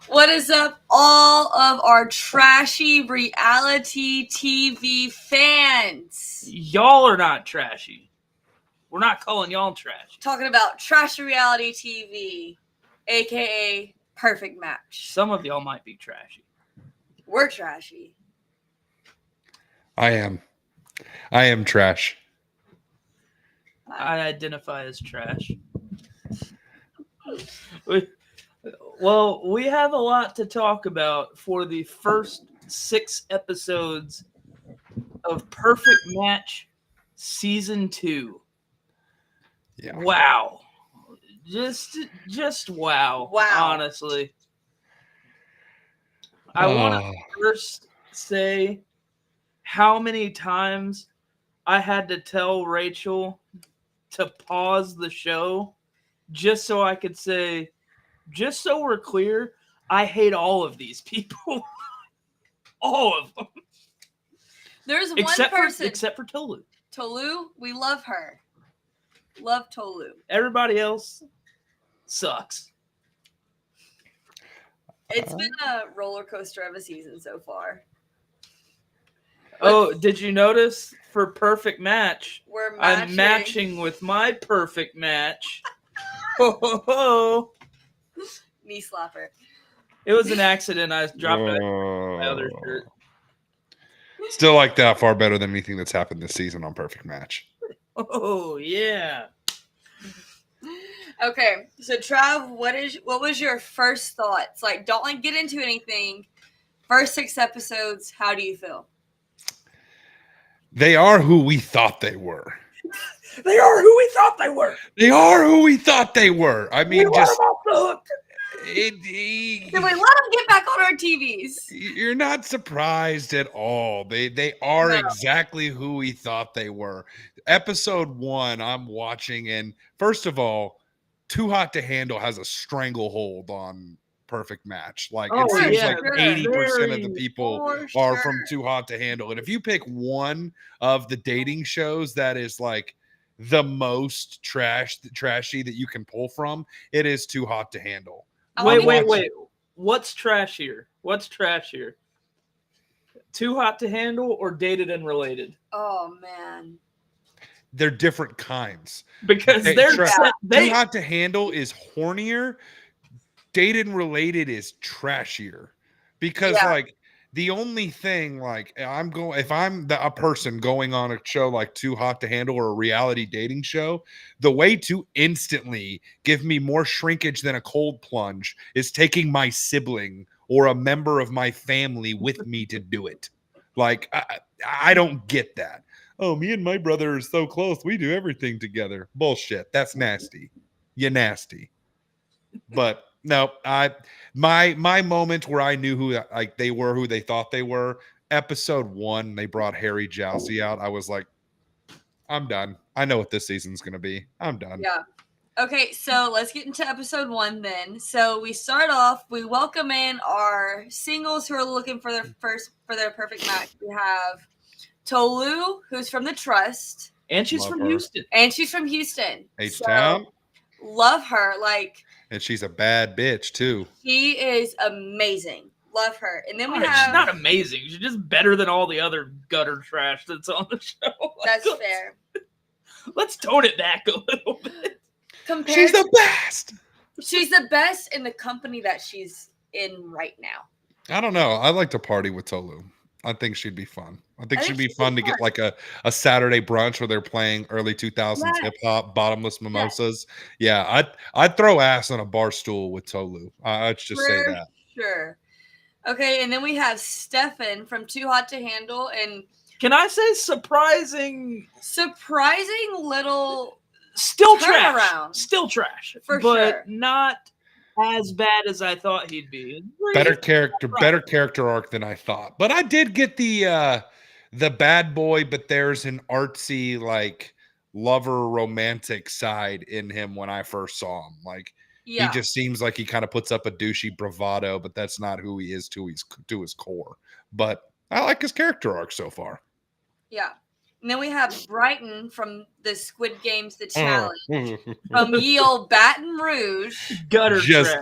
What is up, all of our trashy reality TV fans? Y'all are not trashy. We're not calling y'all trash. Talking about trashy reality TV, aka Perfect Match. Some of y'all might be trashy. We're trashy. I am trash. I identify as trash. Well, we have a lot to talk about for the first 6 episodes of Perfect Match Season 2. Yeah. Wow. Just wow. Wow. Honestly. I want to first say how many times I had to tell Rachel to pause the show just so I could say, just so we're clear, I hate all of these people. All of them. There's one person. Except for Tolu. Tolu, we love her. Love Tolu. Everybody else sucks. It's been a roller coaster of a season so far. Oh, did you notice for Perfect Match, We're matching. I'm matching with my perfect match. Ho, ho, ho. Knee slapper. It was an accident. I dropped my other shirt. Still like that far better than anything that's happened this season on Perfect Match. Oh, yeah. Okay, so Trav, what was your first thoughts? Like, don't get into anything. First 6 episodes, how do you feel? They are who we thought they were. They are who we thought they were. They are who we thought they were. I mean, We let them off the hook. Can we let them get back on our TVs? You're not surprised at all. They are No. exactly who we thought they were. Episode 1, I'm watching, and first of all, Too Hot to Handle has a stranglehold on Perfect Match. Like it Oh, seems yeah, like 80% of the people For are from Too Hot to Handle. And if you pick one of the dating shows that is like the most trashy that you can pull from, it is Too Hot to Handle. Wait. What's trashier? Too Hot to Handle or Dated and Related? Oh man. They're different kinds. Because Too Hot to Handle is hornier. Dated and Related is trashier. Because like the only thing, like if I'm a person going on a show like Too Hot to Handle or a reality dating show, the way to instantly give me more shrinkage than a cold plunge is taking my sibling or a member of my family with me to do it. Like I don't get that. Oh, me and my brother are so close. We do everything together. Bullshit. That's nasty. You nasty. But no, my moment where I knew who like they were, who they thought they were. Episode 1, they brought Harry Jowsey out. I was like, I'm done. I know what this season's gonna be. I'm done. Yeah. Okay, so let's get into episode 1 then. So we start off. We welcome in our singles who are looking for their perfect match. We have Tolu, who's from the Trust, and she's from Houston. H-Town. So, love her. Like, and she's a bad bitch too. She is amazing. Love her. And then we have. She's not amazing. She's just better than all the other gutter trash that's on the show. That's fair. Let's tone it back a little bit. She's the best. She's the best in the company that she's in right now. I don't know. I like to party with Tolu. I think she'd be fun. I think she'd be fun to get like a Saturday brunch where they're playing early 2000s hip hop, bottomless mimosas. Yeah, I'd throw ass on a bar stool with Tolu. I'd just say that. Sure. Okay, and then we have Stefan from Too Hot to Handle, and can I say surprising little still trash, still trash, but sure. Not as bad as I thought he'd be. Better character arc than I thought. But I did get the bad boy, but there's an artsy like lover romantic side in him when I first saw him. Like he just seems like he kind of puts up a douchey bravado, but that's not who he is to his core. But I like his character arc so far. Yeah. And then we have Brighton from the Squid Games, The Challenge, from ye old Baton Rouge. Gutter just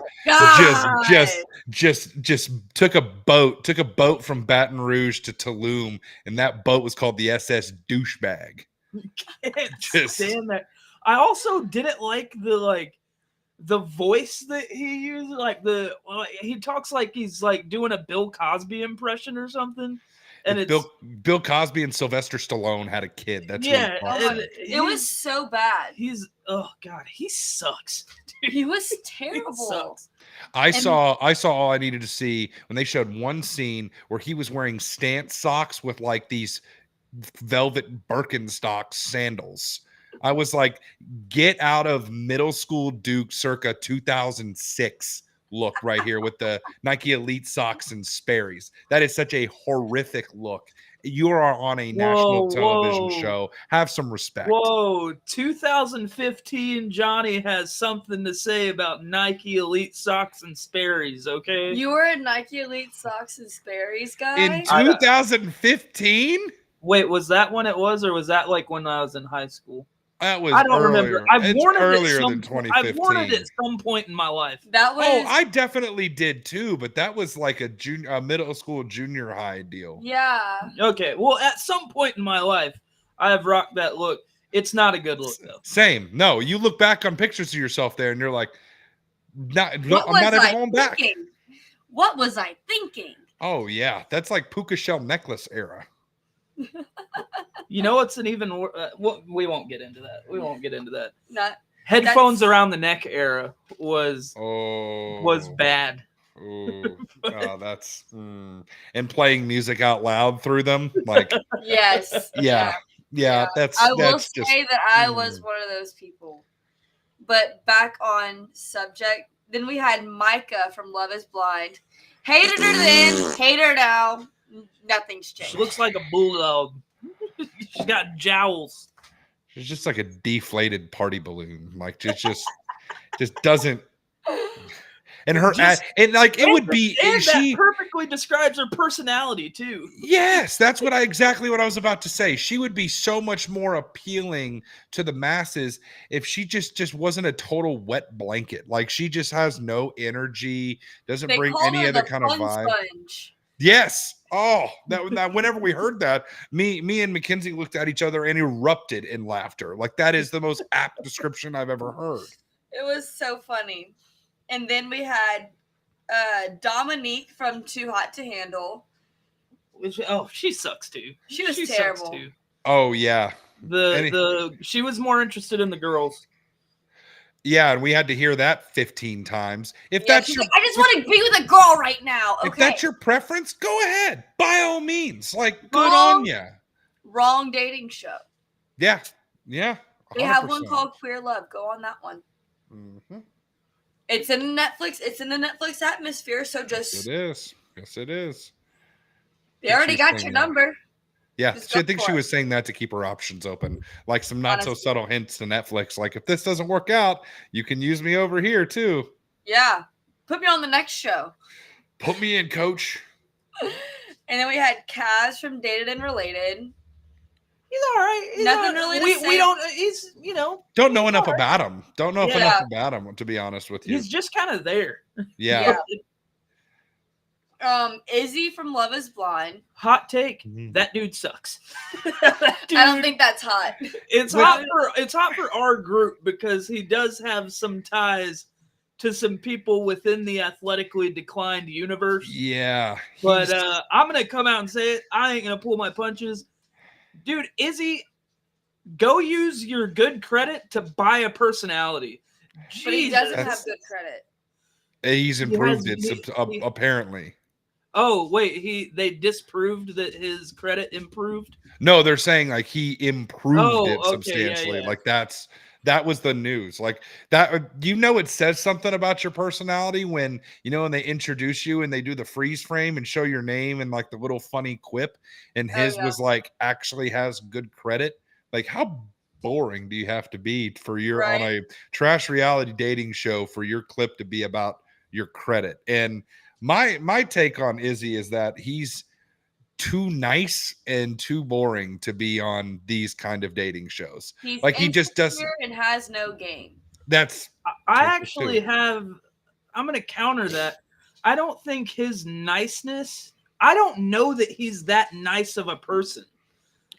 just took a boat from Baton Rouge to Tulum, and that boat was called the SS Douchebag. Can't Just- stand that. I also didn't like the voice that he used. He talks like he's like doing a Bill Cosby impression or something. And If it's Bill Cosby and Sylvester Stallone had a kid. That's what yeah, it talks and like. It was so bad. he's oh god, he sucks. He was He terrible. sucks. I saw all I needed to see when they showed one scene where he was wearing stance socks with like these velvet Birkenstock sandals. I was like, get out of middle school Duke circa 2006 look right here with the Nike Elite socks and Sperry's. That is such a horrific look. You are on a national television whoa. show. Have some respect. Whoa, 2015 Johnny has something to say about Nike Elite socks and Sperry's, okay? You were a Nike Elite Socks and Sperry's guy? In 2015? Wait, was that when it was, or was that like when I was in high school? That was I don't remember. earlier. I've It's worn it earlier at some than point. 2015. I've worn it at some point in my life. That was Oh, I definitely did too, but that was like a middle school, junior high deal. yeah. Okay, well, at some point in my life, I have rocked that look. It's not a good look though. Same. No, you look back on pictures of yourself there, and you're like, What I'm was not ever I going back. thinking? What was I thinking? Oh yeah, that's like puka shell necklace era. You know what's an even we won't get into that. We won't get into that. Not Headphones around the neck era was Oh, bad. Oh, that's and playing music out loud through them, like yes. yeah. That's I will that's say just that I was one of those people. But back on subject, then we had Micah from Love Is Blind. Hated her then, hate her now. Nothing's changed. She looks like a bulldog. She's got jowls. She's just like a deflated party balloon. Like just doesn't. And her and like it would be And she that perfectly describes her personality too. Yes, that's exactly what I was about to say. She would be so much more appealing to the masses if she just wasn't a total wet blanket. Like she just has no energy, doesn't They bring call any her other the kind of fun vibe. sponge. Yes. Oh, that whenever we heard that, me and Mackenzie looked at each other and erupted in laughter. Like that is the most apt description I've ever heard. It was so funny. And then we had Dominique from Too Hot to Handle. She sucks too. She was sucks terrible. too. Oh yeah. She was more interested in the girls. Yeah, and we had to hear that 15 times. If Yeah, that's she's your like, I just want to be with a girl right now. Okay. if that's your preference, go ahead. By all means. Like good Wrong. on you. Wrong dating show. Yeah. Yeah. They have one 100%. called Queer Love. Go on that one. Mhm. It's in Netflix. It's in the Netflix atmosphere. So just It is. Yes, it is. they already She's got saying your that. number. Yeah, Just I go think for she it. was saying that to keep her options open, like some not so Honestly. subtle hints to Netflix. Like, if this doesn't work out, you can use me over here too. Yeah. Put me on the next show. Put me in, coach. And then we had Kaz from Dated and Related. He's all right. Nothing really to We say. don't. He's Don't know enough about him. Don't know Yeah. enough about him, to be honest with you. He's just kind of there. Yeah. Izzy from Love Is Blind. Hot take. Mhm. That dude sucks. That dude, I don't think that's hot. it's hot for our group because he does have some ties to some people within the athletically declined universe. Yeah. But he's- I'm gonna come out and say it. I ain't gonna pull my punches, dude. Izzy, go use your good credit to buy a personality. But he doesn't Jesus. have That's- good credit. he's improved has- it he- apparently. Oh wait, they disproved that his credit improved. No, they're saying like he improved Oh, it okay, substantially. yeah. Like that was the news. Like that, it says something about your personality when when they introduce you and they do the freeze frame and show your name and like the little funny quip, and Oh, his yeah. was like actually has good credit. Like how boring do you have to be for your on Right. a trash reality dating show for your clip to be about your credit? And my take on Izzy is that he's too nice and too boring to be on these kind of dating shows. He's Like, he just doesn't- insecure and has no game. That's I Take the actually shoe. have. I'm gonna counter that. I don't think his niceness. I don't know that he's that nice of a person.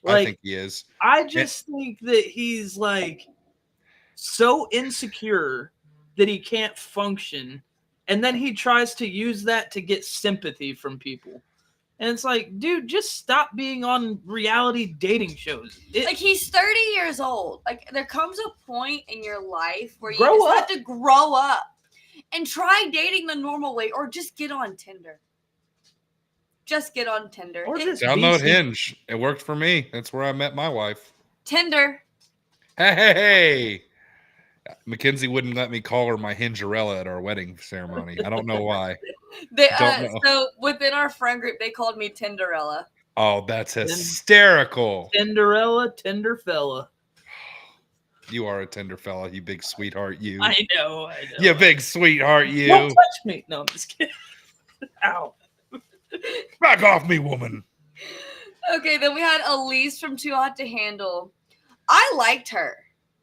I think he is. I just think that he's like so insecure that he can't function, and then he tries to use that to get sympathy from people. And it's like, dude, just stop being on reality dating shows. Like, he's 30 years old. Like, there comes a point in your life where you Grow just up. have to grow up and try dating the normal way, or just get on Tinder. Just get on Tinder. Or just Download be Hinge. It worked for me. That's where I met my wife. Tinder. Hey. Mackenzie wouldn't let me call her my Hingerella at our wedding ceremony. I don't know why. Don't know. So within our friend group, they called me Tinderella. Oh, that's hysterical. Tinderella, Tinderfella. You are a tender fella, you big sweetheart, you. I know. You big sweetheart, you. Don't touch me. No, I'm just kidding. Ow. Back off me, woman. Okay, then we had Elise from Too Hot to Handle. I liked her.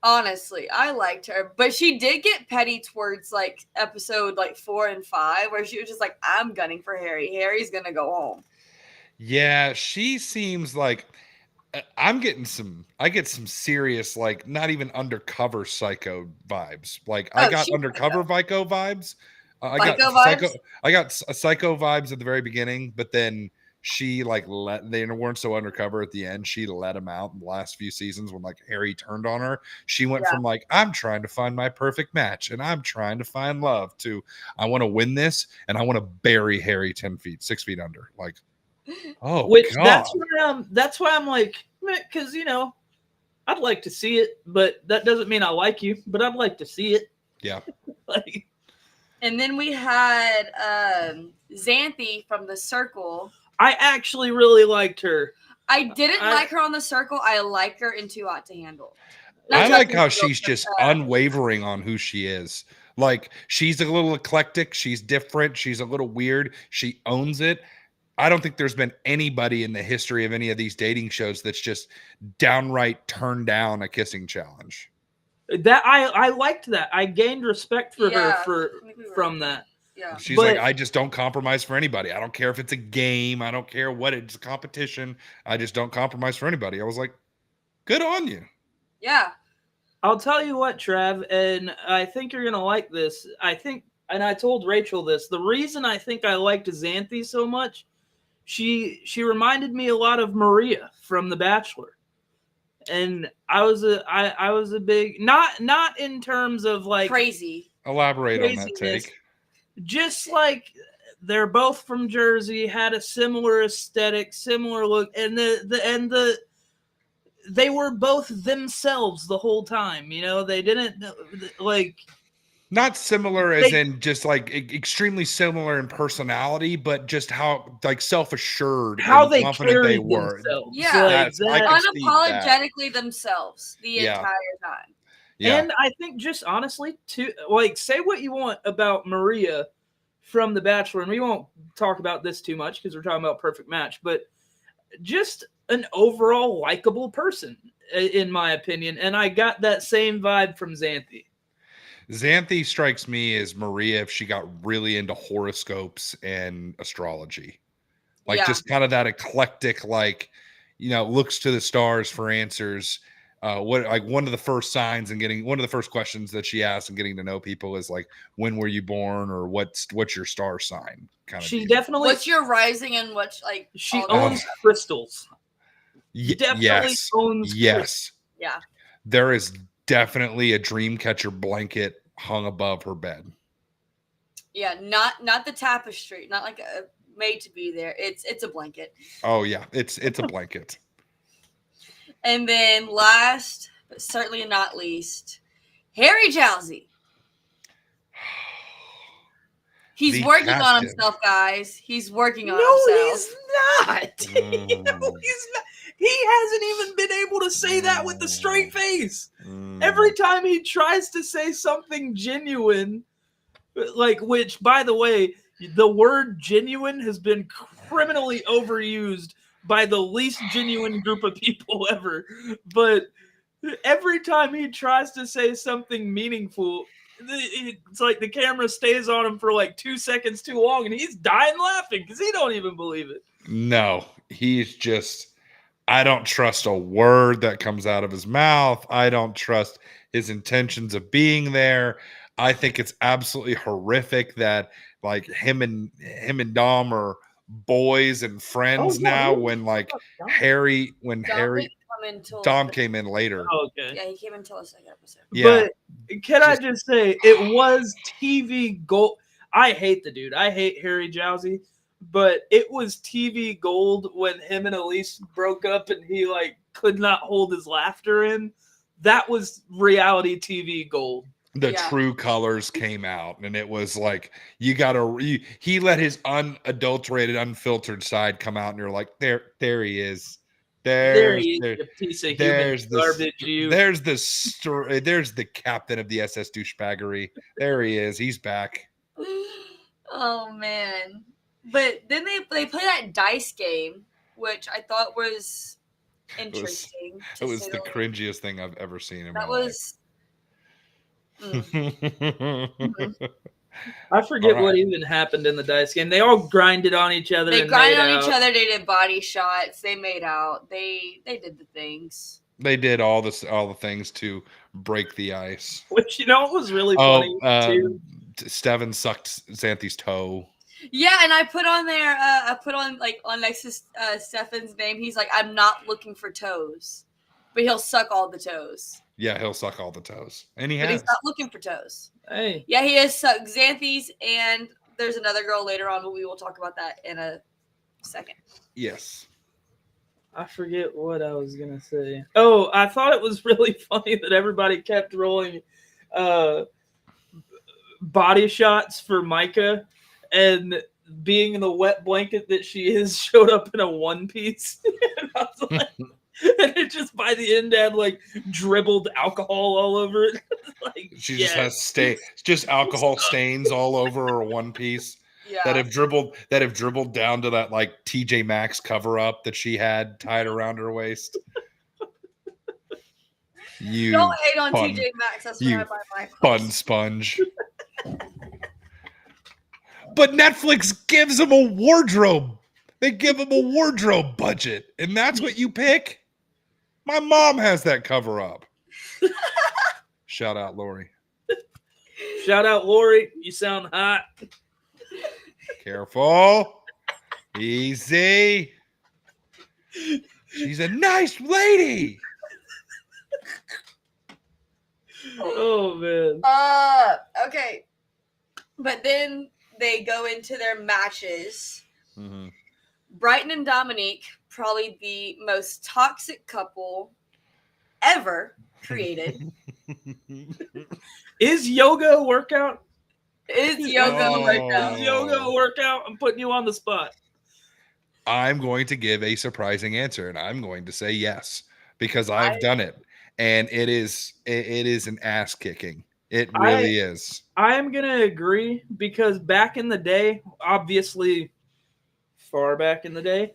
Honestly, I liked her, but she did get petty towards like episode like 4 and 5, where she was just like, "I'm gunning for Harry. Harry's gonna go home." Yeah, she seems like I get some serious, like, not even undercover psycho vibes. Like, I got undercover Vico vibes. I got psycho vibes at the very beginning, but then she like they weren't so undercover at the end. She let him out in the last few seasons when like Harry turned on her. She went from like, I'm trying to find my perfect match and I'm trying to find love, to I want to win this and I want to bury Harry 6 feet under. Like, oh, which God. that's why I'm like, because I'd like to see it, but that doesn't mean I like you. But I'd like to see it. Yeah. Like, and then we had Xanthi from The Circle. I actually really liked her. I didn't like her on The Circle. I like her in Too Hot to Handle. I like how she's just unwavering on who she is. Like, she's a little eclectic. She's different. She's a little weird. She owns it. I don't think there's been anybody in the history of any of these dating shows that's just downright turned down a kissing challenge. That I liked that. I gained respect for her from that. Yeah. She's like, I just don't compromise for anybody. I don't care if it's a game. I don't care what it's a competition. I just don't compromise for anybody. I was like, good on you. Yeah. I'll tell you what, Trav, and I think you're going to like this. And I told Rachel this, the reason I think I liked Xanthi so much, she reminded me a lot of Maria from The Bachelor. And I was a big, not in terms of like crazy. Elaborate on that take. Just like they're both from Jersey, had a similar aesthetic, similar look, and they were both themselves the whole time. They didn't like. Not similar as in just like extremely similar in personality, but just how like self-assured, how they confident they were. Themselves. Yeah, unapologetically themselves the entire time. Yeah. And I think just honestly, say what you want about Maria from The Bachelor, and we won't talk about this too much because we're talking about Perfect Match, but just an overall likable person, in my opinion. And I got that same vibe from Xanthi. Xanthi strikes me as Maria if she got really into horoscopes and astrology. Like just kind of that eclectic, like, looks to the stars for answers. One of the first signs and one of the first questions that she asks and getting to know people is like, when were you born, or what's your star sign? She definitely. What's your rising and what's like? She owns crystals. Definitely owns. Yes. Yeah. There is definitely a dream catcher blanket hung above her bed. Yeah, not the tapestry, not like a made to be there. It's a blanket. Oh yeah, it's a blanket. And then last, but certainly not least, Harry Jowsey. He's working on himself, guys. He's working on himself. No, he's not. No, he's not. He hasn't even been able to say that with a straight face. Every time he tries to say something genuine, which, by the way, the word genuine has been criminally overused by the least genuine group of people ever. But every time he tries to say something meaningful, it's like the camera stays on him for like 2 seconds too long, and he's dying laughing because he don't even believe it. No, he's just. I don't trust a word that comes out of his mouth. I don't trust his intentions of being there. I think it's absolutely horrific that like him and Dom are boys and friends now. When like Harry, Dom came in later. Oh, okay. Yeah, he came until the second episode. Yeah. But can I just say, it was TV gold. I hate the dude. I hate Harry Jowsey. But it was TV gold when him and Elise broke up and he like could not hold his laughter in. That was reality TV gold. The true colors came out, and it was like he let his unadulterated, unfiltered side come out, and you're like, there he is. There he is, a piece of human garbage. There's the captain of the SS douchebaggery. There he is. He's back. Oh man. But then they play that dice game, which I thought was interesting. It was the cringiest thing I've ever seen in my life. I forget what even happened in the dice game. They all grinded on each other. They grinded on each other. They did body shots. They made out. They did the things. They did all the things to break the ice. Which was really funny too. Steven sucked Xanthi's toe. Yeah, and I put on there. I put on on next to Stefan's name. He's like, I'm not looking for toes, but he'll suck all the toes. Yeah, he'll suck all the toes, and but he's not looking for toes. Hey, yeah, he has sucked Xanthi's, and there's another girl later on, but we will talk about that in a second. Yes. I forget what I was gonna say. Oh, I thought it was really funny that everybody kept rolling body shots for Micah. And being in the wet blanket that she is, showed up in a one piece. And I was like, and it just by the end had like dribbled alcohol all over it. Like, she just has just alcohol stains all over her one piece. Yeah. That have dribbled down to that like TJ Maxx cover up that she had tied around her waist. You don't hate on TJ Maxx. That's where I buy my clothes. Fun sponge. But Netflix gives them a wardrobe. They give them a wardrobe budget. And that's what you pick? My mom has that cover up. Shout out, Lori. Shout out, Lori. You sound hot. Careful. Easy. She's a nice lady. Oh, man. Okay. But then they go into their matches. Mm-hmm. Brighton and Dominique, probably the most toxic couple ever created. Is yoga a workout? Is yoga a workout? Is yoga a workout? I'm putting you on the spot. I'm going to give a surprising answer, and I'm going to say yes, because I've done it, and it is an ass kicking. It really is. I am going to agree, because back in the day, obviously far back in the day,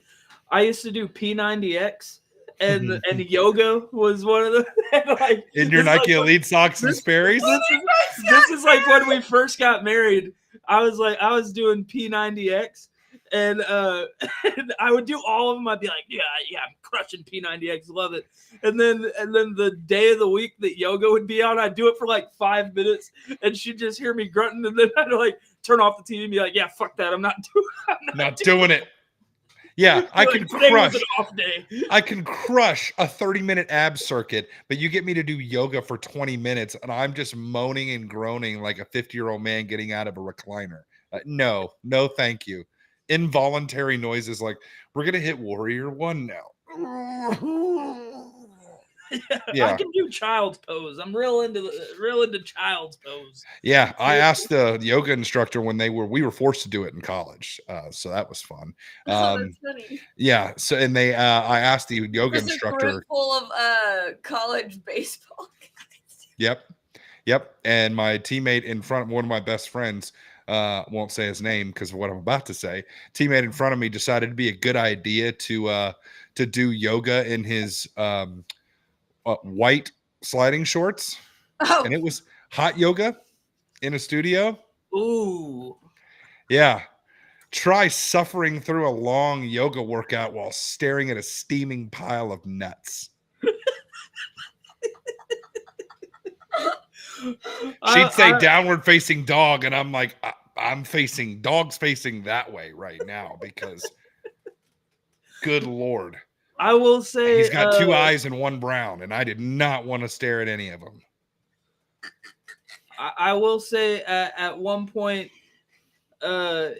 I used to do P90X, and yoga was one of the in your Nike Elite socks and Sperry's. This is like when we first got married. I was doing P90X, and I would do all of them. I'd be like, yeah, I'm crushing P90X, love it. And then the day of the week that yoga would be on, I'd do it for like 5 minutes, and she'd just hear me grunting, and then I'd like turn off the TV and be like, yeah, fuck that, I'm not doing it. Yeah, I can crush. An off day. I can crush a 30-minute ab circuit, but you get me to do yoga for 20 minutes, and I'm just moaning and groaning like a 50-year-old man getting out of a recliner. No, thank you. Involuntary noises like, we're going to hit Warrior 1 now. Yeah. I can do child's pose. I'm real into child's pose. Yeah, I asked the yoga instructor when we were forced to do it in college, so that was fun. That's funny. Yeah, so and they I asked the yoga instructor. Full of college baseball guys. Yep. And my teammate in front of one of my best friends, won't say his name because of what I'm about to say. Teammate in front of me decided it'd be a good idea to do yoga in his white sliding shorts, and it was hot yoga. in a studio. Ooh. Yeah. Try suffering through a long yoga workout while staring at a steaming pile of nuts. She'd say downward facing dog, and I'm like, I'm facing dog's facing that way right now because good Lord. I will say he's got 2 eyes and 1 brown, and I did not want to stare at any of them. I will say at one point in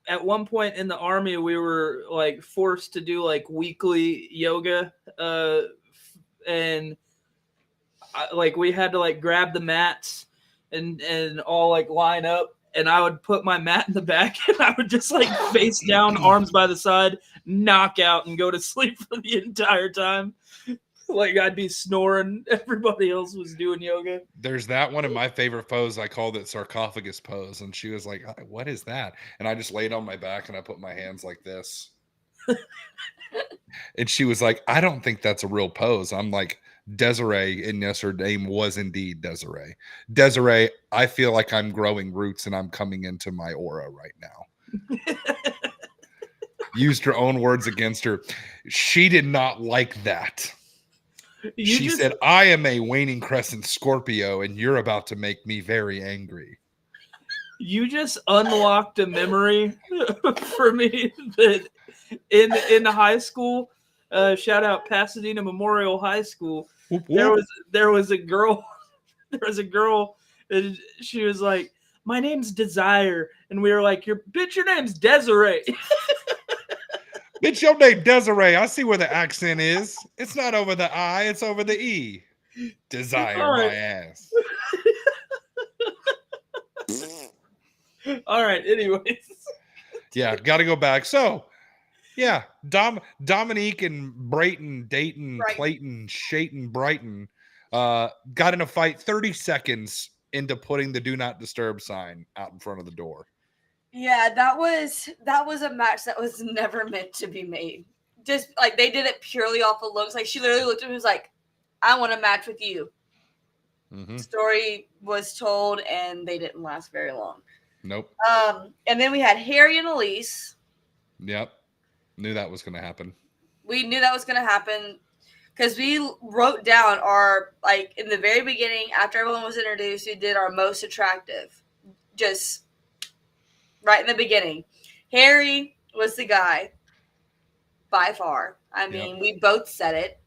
the Army, we were like forced to do like weekly yoga, and like we had to like grab the mats and all like line up, and I would put my mat in the back and I would just like face down, arms by the side, knock out and go to sleep for the entire time. Like I'd be snoring. Everybody else was doing yoga. There's that one of my favorite pose. I called it sarcophagus pose. And she was like, what is that? And I just laid on my back and I put my hands like this. And she was like, I don't think that's a real pose. I'm like, Desiree, and yes, her name was indeed Desiree. Desiree, I feel like I'm growing roots and I'm coming into my aura right now. Used her own words against her. She did not like that. She said, I am a waning crescent Scorpio, and you're about to make me very angry. You just unlocked a memory for me that in high school, shout out Pasadena Memorial High School, there was a girl, and she was like, my name's Desire. And we were like, your name's Desiree. Bitch, your name Desiree. I see where the accent is. It's not over the I, it's over the E. Desire my ass. All right, anyways. Yeah, gotta go back. So, yeah, Dominique and Brayton, Dayton, right. Clayton, Shayton, Brighton got in a fight 30 seconds into putting the do not disturb sign out in front of the door. Yeah, that was a match that was never meant to be made. Just like they did it purely off of looks. Like she literally looked at him and was like, I want a match with you. Mm-hmm. Story was told and they didn't last very long. Nope. And then we had Harry and Elise. Yep. Knew that was going to happen. We knew that was going to happen because we wrote down our, like, in the very beginning, after everyone was introduced, we did our most attractive. Just right in the beginning. Harry was the guy by far. I mean, we both said it.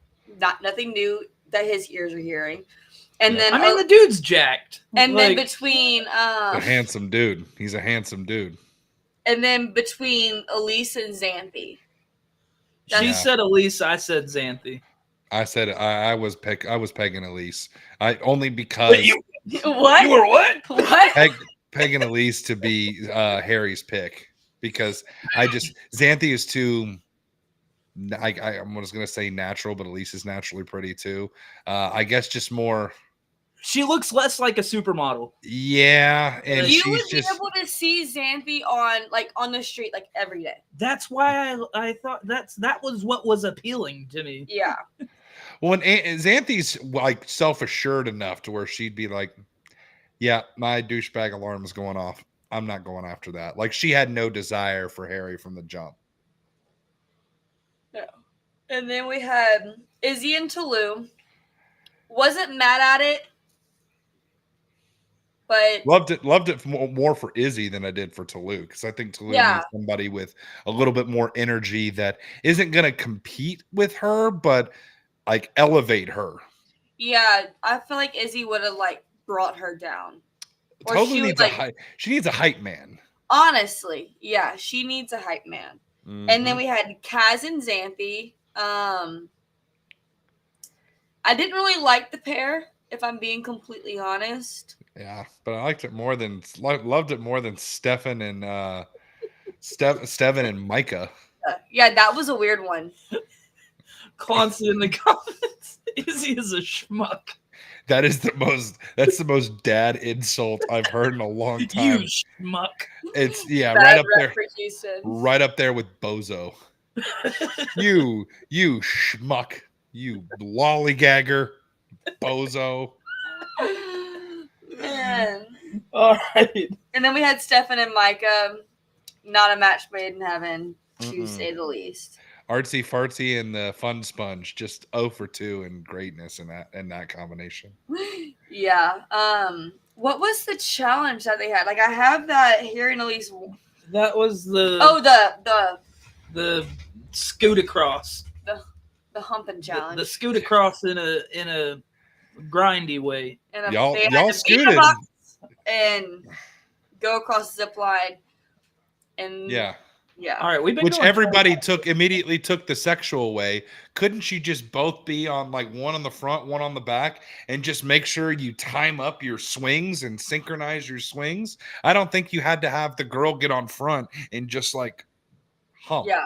Nothing new that his ears were hearing. And then the dude's jacked. And then between a handsome dude. He's a handsome dude. And then between Elise and Xanthi. She said Elise, I said Xanthi. I said I was pegging Elise. Only because what? You were what? What? Pegging Elise to be Harry's pick because Xanthi is too. I was going to say natural, but Elise is naturally pretty too. I guess just more. She looks less like a supermodel. Yeah, and you would be able to see Xanthi on the street like every day. That's why I thought that was what was appealing to me. Yeah. Well, and Xanthi's like self-assured enough to where she'd be like, "Yeah, my douchebag alarm is going off. I'm not going after that." Like she had no desire for Harry from the jump. No. And then we had Izzy and Toulouse. Wasn't mad at it. But loved it more for Izzy than I did for Toulouse because I think Toulouse needs somebody with a little bit more energy that isn't going to compete with her, but like elevate her. Yeah, I feel like Izzy would have like brought her down. Totally needs she needs a hype man. Honestly, yeah, she needs a hype man. Mm-hmm. And then we had Kaz and Xanthi. I didn't really like the pair, if I'm being completely honest. Yeah, but I loved it more than Stefan and Steven and Micah. Yeah, that was a weird one. Constant in the comments. Izzy is a schmuck. That's the most dad insult I've heard in a long time. You schmuck. It's bad right up there. Right up there with bozo. you schmuck. You lollygagger. Bozo. Man. All right. And then we had Stefan and Micah. Not a match made in heaven, to say the least. Artsy Fartsy and the Fun Sponge just 0 for 2 in greatness in that combination. Yeah. What was the challenge that they had? Like, I have that here in at least. That was the the scoot across. The humping challenge. The scoot across in a grindy way. And y'all scooted and go across the zip line. And yeah. All right, which everybody immediately took the sexual way. Couldn't you just both be on like one on the front, one on the back, and just make sure you time up your swings and synchronize your swings? I don't think you had to have the girl get on front and just like hump. Yeah.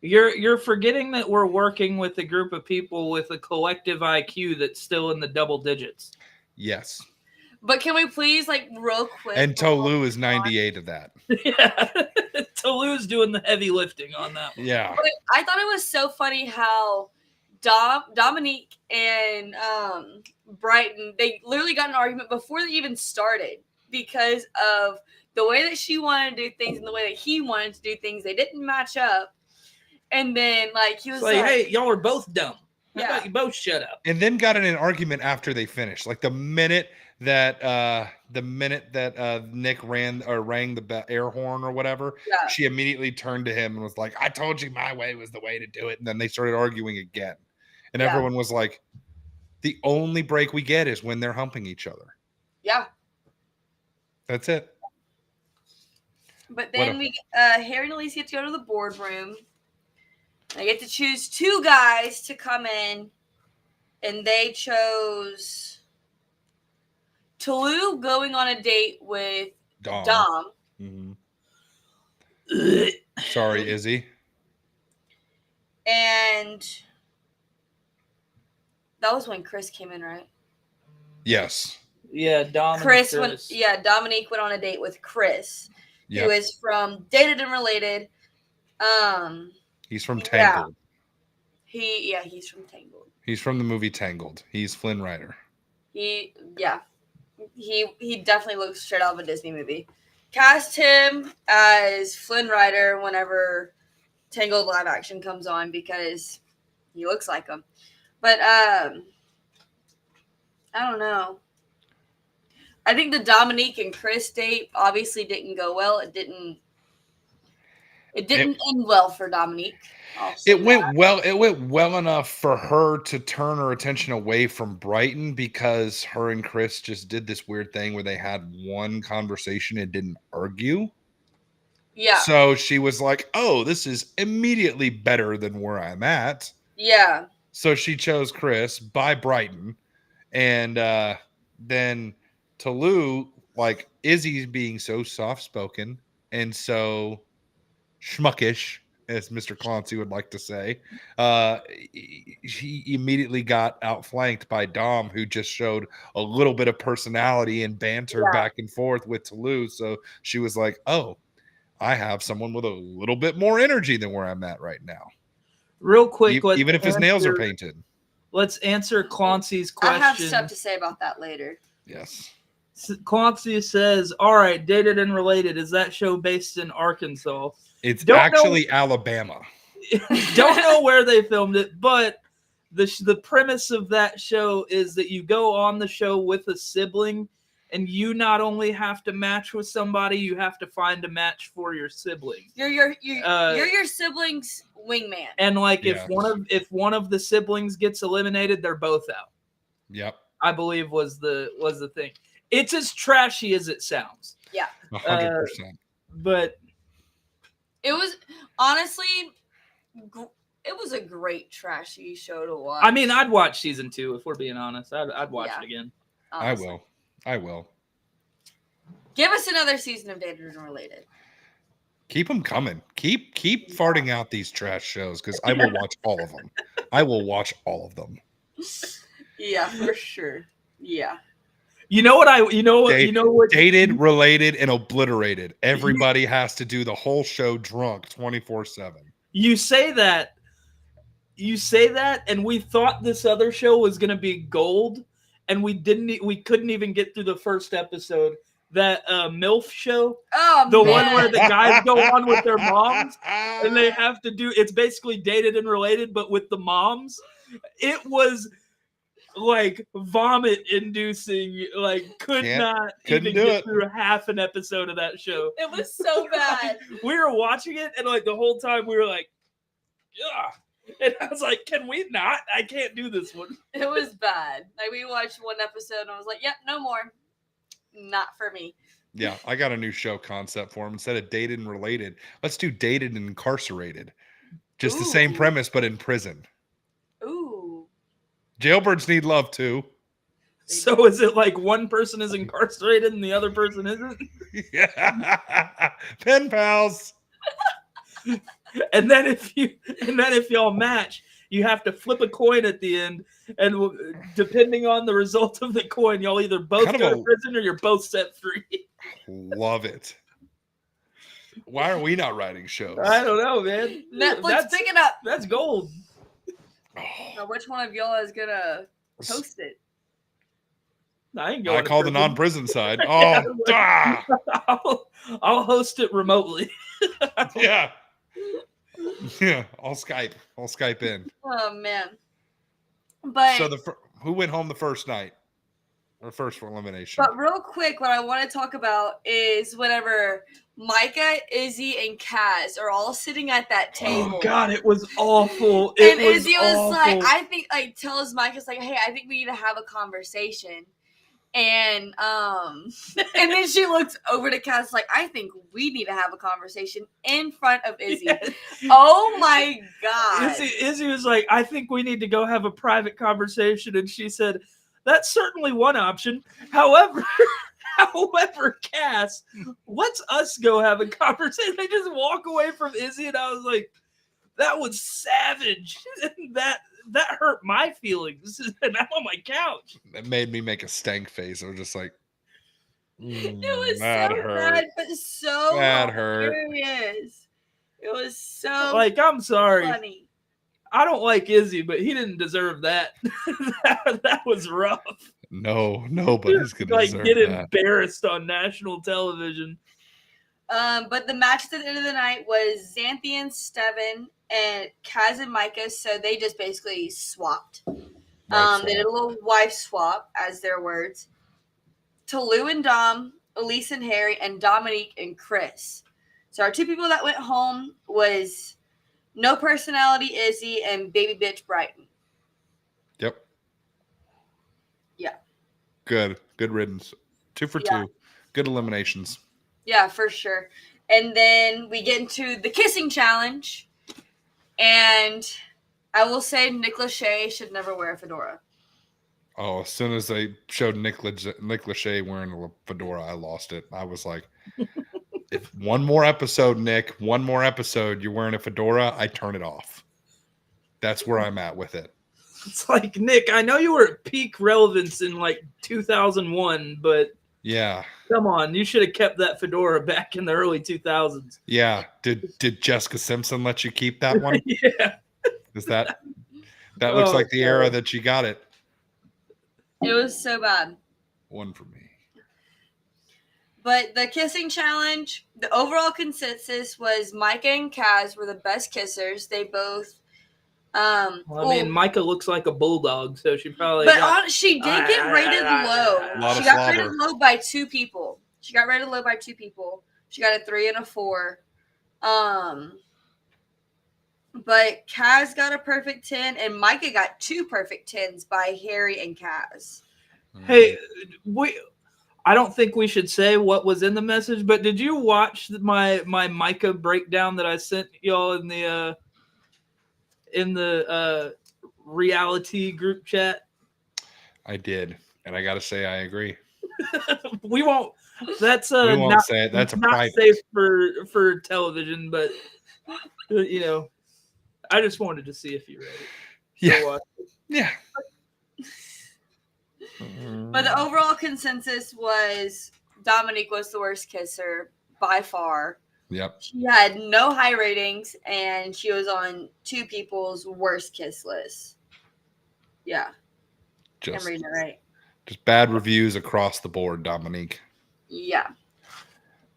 You're forgetting that we're working with a group of people with a collective IQ that's still in the double digits. Yes. But can we please, like, real quick? And Tolu is 98 of that. Yeah. Tolu's doing the heavy lifting on that one. Yeah. But I thought it was so funny how Dominique and Brighton, they literally got an argument before they even started because of the way that she wanted to do things and the way that he wanted to do things. They didn't match up. And then, like, he was like, hey, y'all are both dumb. How Yeah. about you both shut up? And then got in an argument after they finished. Like the minute that Nick rang the air horn or whatever, Yeah. she immediately turned to him and was like, "I told you my way was the way to do it." And then they started arguing again. And Yeah. everyone was like, the only break we get is when they're humping each other. Yeah. That's it. But then Harry and Elise get to go to the boardroom. They get to choose 2 guys to come in, and they chose Tolu going on a date with Dom. Mm-hmm. Sorry, Izzy. And that was when Chris came in, right? Yes. Yeah, Dom. Dominique went on a date with Chris, who is from Dated and Related. He's from Tangled. He's from Tangled. He's from the movie Tangled. He's Flynn Rider. He definitely looks straight out of a Disney movie. Cast him as Flynn Rider whenever Tangled live action comes on because he looks like him. But I don't know. I think the Dominique and Chris date obviously didn't go well. It didn't end well for Dominique. It went well enough for her to turn her attention away from Brighton because her and Chris just did this weird thing where they had one conversation and didn't argue. Yeah. So she was like, "Oh, this is immediately better than where I'm at." Yeah. So she chose Chris by Brighton. And then Tolu, like Izzy's being so soft-spoken and so schmuckish, as Mr. Clancy would like to say, he immediately got outflanked by Dom, who just showed a little bit of personality and banter back and forth with Tolu. So she was like, "Oh, I have someone with a little bit more energy than where I'm at right now." Real quick, even if his nails are painted. Let's answer Clancy's question. I have stuff to say about that later. Yes. Clancy says, "All right, Dated and Related. Is that show based in Arkansas?" It's actually Alabama. Don't know where they filmed it, but the premise of that show is that you go on the show with a sibling, and you not only have to match with somebody, you have to find a match for your sibling. You're your sibling's wingman. And like if one of the siblings gets eliminated, they're both out. Yep. I believe was the thing. It's as trashy as it sounds. Yeah. 100%. But it was honestly, it was a great trashy show to watch. I mean, I'd watch season 2 if we're being honest. I'd watch it again. Honestly. I will. Give us another season of Dated and Related. Keep them coming. Keep farting out these trash shows because I will watch all of them. I will watch all of them. Yeah, for sure. Yeah. You know what? Dated, Related, and Obliterated. Everybody has to do the whole show drunk 24/7. You say that, and we thought this other show was going to be gold, and we couldn't even get through the first episode. That MILF show, Oh, the man. one where the guys go on with their moms, and they have to do. It's basically Dated and Related, but with the moms. It was like vomit-inducing. Like couldn't even get through half an episode of that show. It was so bad. We were watching it, and like the whole time we were like, "Yeah." And I was like, can we not? I can't do this one. It was bad. Like, we watched one episode, and I was like, yep, no more. Not for me. Yeah, I got a new show concept for him. Instead of Dated and Related, let's do Dated and Incarcerated. Just the same premise, but in prison. Ooh. Jailbirds need love, too. So is it like one person is incarcerated and the other person isn't? Yeah. Pen pals. And then if y'all match, you have to flip a coin at the end, and depending on the result of the coin, y'all either both go to prison or you're both set free. Love it. Why are we not writing shows? I don't know, man. Netflix, pick it up. That's gold. Now, which one of y'all is gonna host it? I call the non-prison side. Oh, I'll host it remotely. Yeah. Yeah, I'll Skype in. Oh man! But so who went home the first night, or first elimination? But real quick, what I want to talk about is whenever Micah, Izzy, and Kaz are all sitting at that table. Oh God, it was awful. Izzy was like, I think, like, tells Micah's like, hey, I think we need to have a conversation. And and then she looks over to Kaz like, I think we need to have a conversation in front of Izzy. Yes. Oh my God. Izzy was like, I think we need to go have a private conversation. And she said, that's certainly one option. However, Kaz, let's us go have a conversation. They just walk away from Izzy, and I was like, that was savage. That hurt my feelings, and I'm on my couch. That made me make a stank face. I was just like, it was so hurt. Bad, but so hilarious. It was so like, I'm sorry. Funny. I don't like Izzy, but he didn't deserve that. that was rough. No, nobody's gonna like deserve get that. Embarrassed on national television. But the match at the end of the night was Xanthi and Steven and Kaz and Micah, so they just basically swapped. They did a little wife swap, as their words. Tolu and Dom, Elise and Harry, and Dominique and Chris. So our two people that went home was No Personality Izzy and Baby Bitch Brighton. Yep. Yeah. Good riddance. 2 for 2. Good eliminations. Yeah, for sure. And then we get into the kissing challenge. And I will say Nick Lachey should never wear a fedora. Oh, as soon as they showed Nick Lachey wearing a fedora, I lost it. I was like, if one more episode, you're wearing a fedora, I turn it off. That's where I'm at with it. It's like, Nick, I know you were at peak relevance in like 2001, but yeah, come on, you should have kept that fedora back in the early 2000s. Yeah, did Jessica Simpson let you keep that one? Yeah, is that looks like the era that she got it. It was so bad. 1 for me. But the kissing challenge, the overall consensus was Micah and Kaz were the best kissers. They both. Micah looks like a bulldog, so she probably. But she did get rated low. She got rated low by 2 people. She got a 3 and a 4. But Kaz got a perfect 10, and Micah got 2 perfect 10s by Harry and Kaz. Hey, I don't think we should say what was in the message, but did you watch my Micah breakdown that I sent y'all in the reality group chat? I did, and I got to say I agree. We won't. That's we won't not, say it. That's not private. safe for television, but I just wanted to see if you read it. Yeah. Yeah. But the overall consensus was Dominique was the worst kisser by far. Yep. She had no high ratings, and she was on 2 people's worst kiss list. Yeah. I'm reading it right. Just bad reviews across the board, Dominique. Yeah,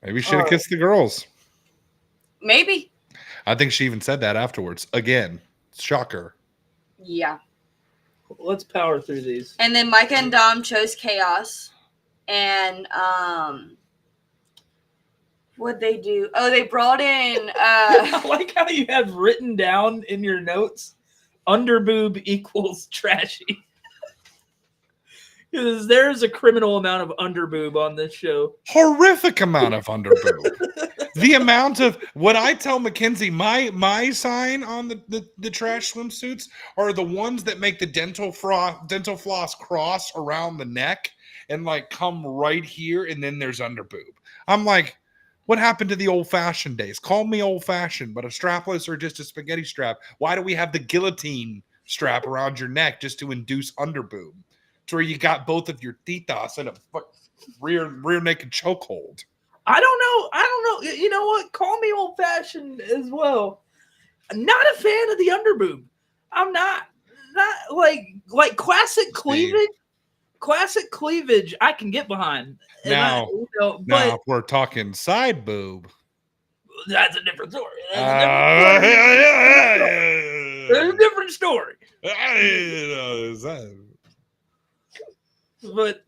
Maybe you should have kissed the girls. maybe. I think she even said that afterwards. Again, shocker. Yeah. Let's power through these. And then Micah and Dom chose Chaos. And what'd they do? Oh, they brought in I like how you have written down in your notes underboob equals trashy. Because there's a criminal amount of underboob on this show. Horrific amount of underboob. The amount of what I tell Mackenzie, my sign on the trash swimsuits are the ones that make the dental floss cross around the neck and like come right here, and then there's underboob. I'm like, what happened to the old-fashioned days? Call me old-fashioned, but a strapless or just a spaghetti strap. Why do we have the guillotine strap around your neck just to induce underboob? To where you got both of your titas in a rear naked chokehold. I don't know. You know what? Call me old-fashioned as well. I'm not a fan of the underboob. I'm not like classic cleavage. Classic cleavage, I can get behind. Now, but if we're talking side boob, that's a different story. yeah. That's a different story. But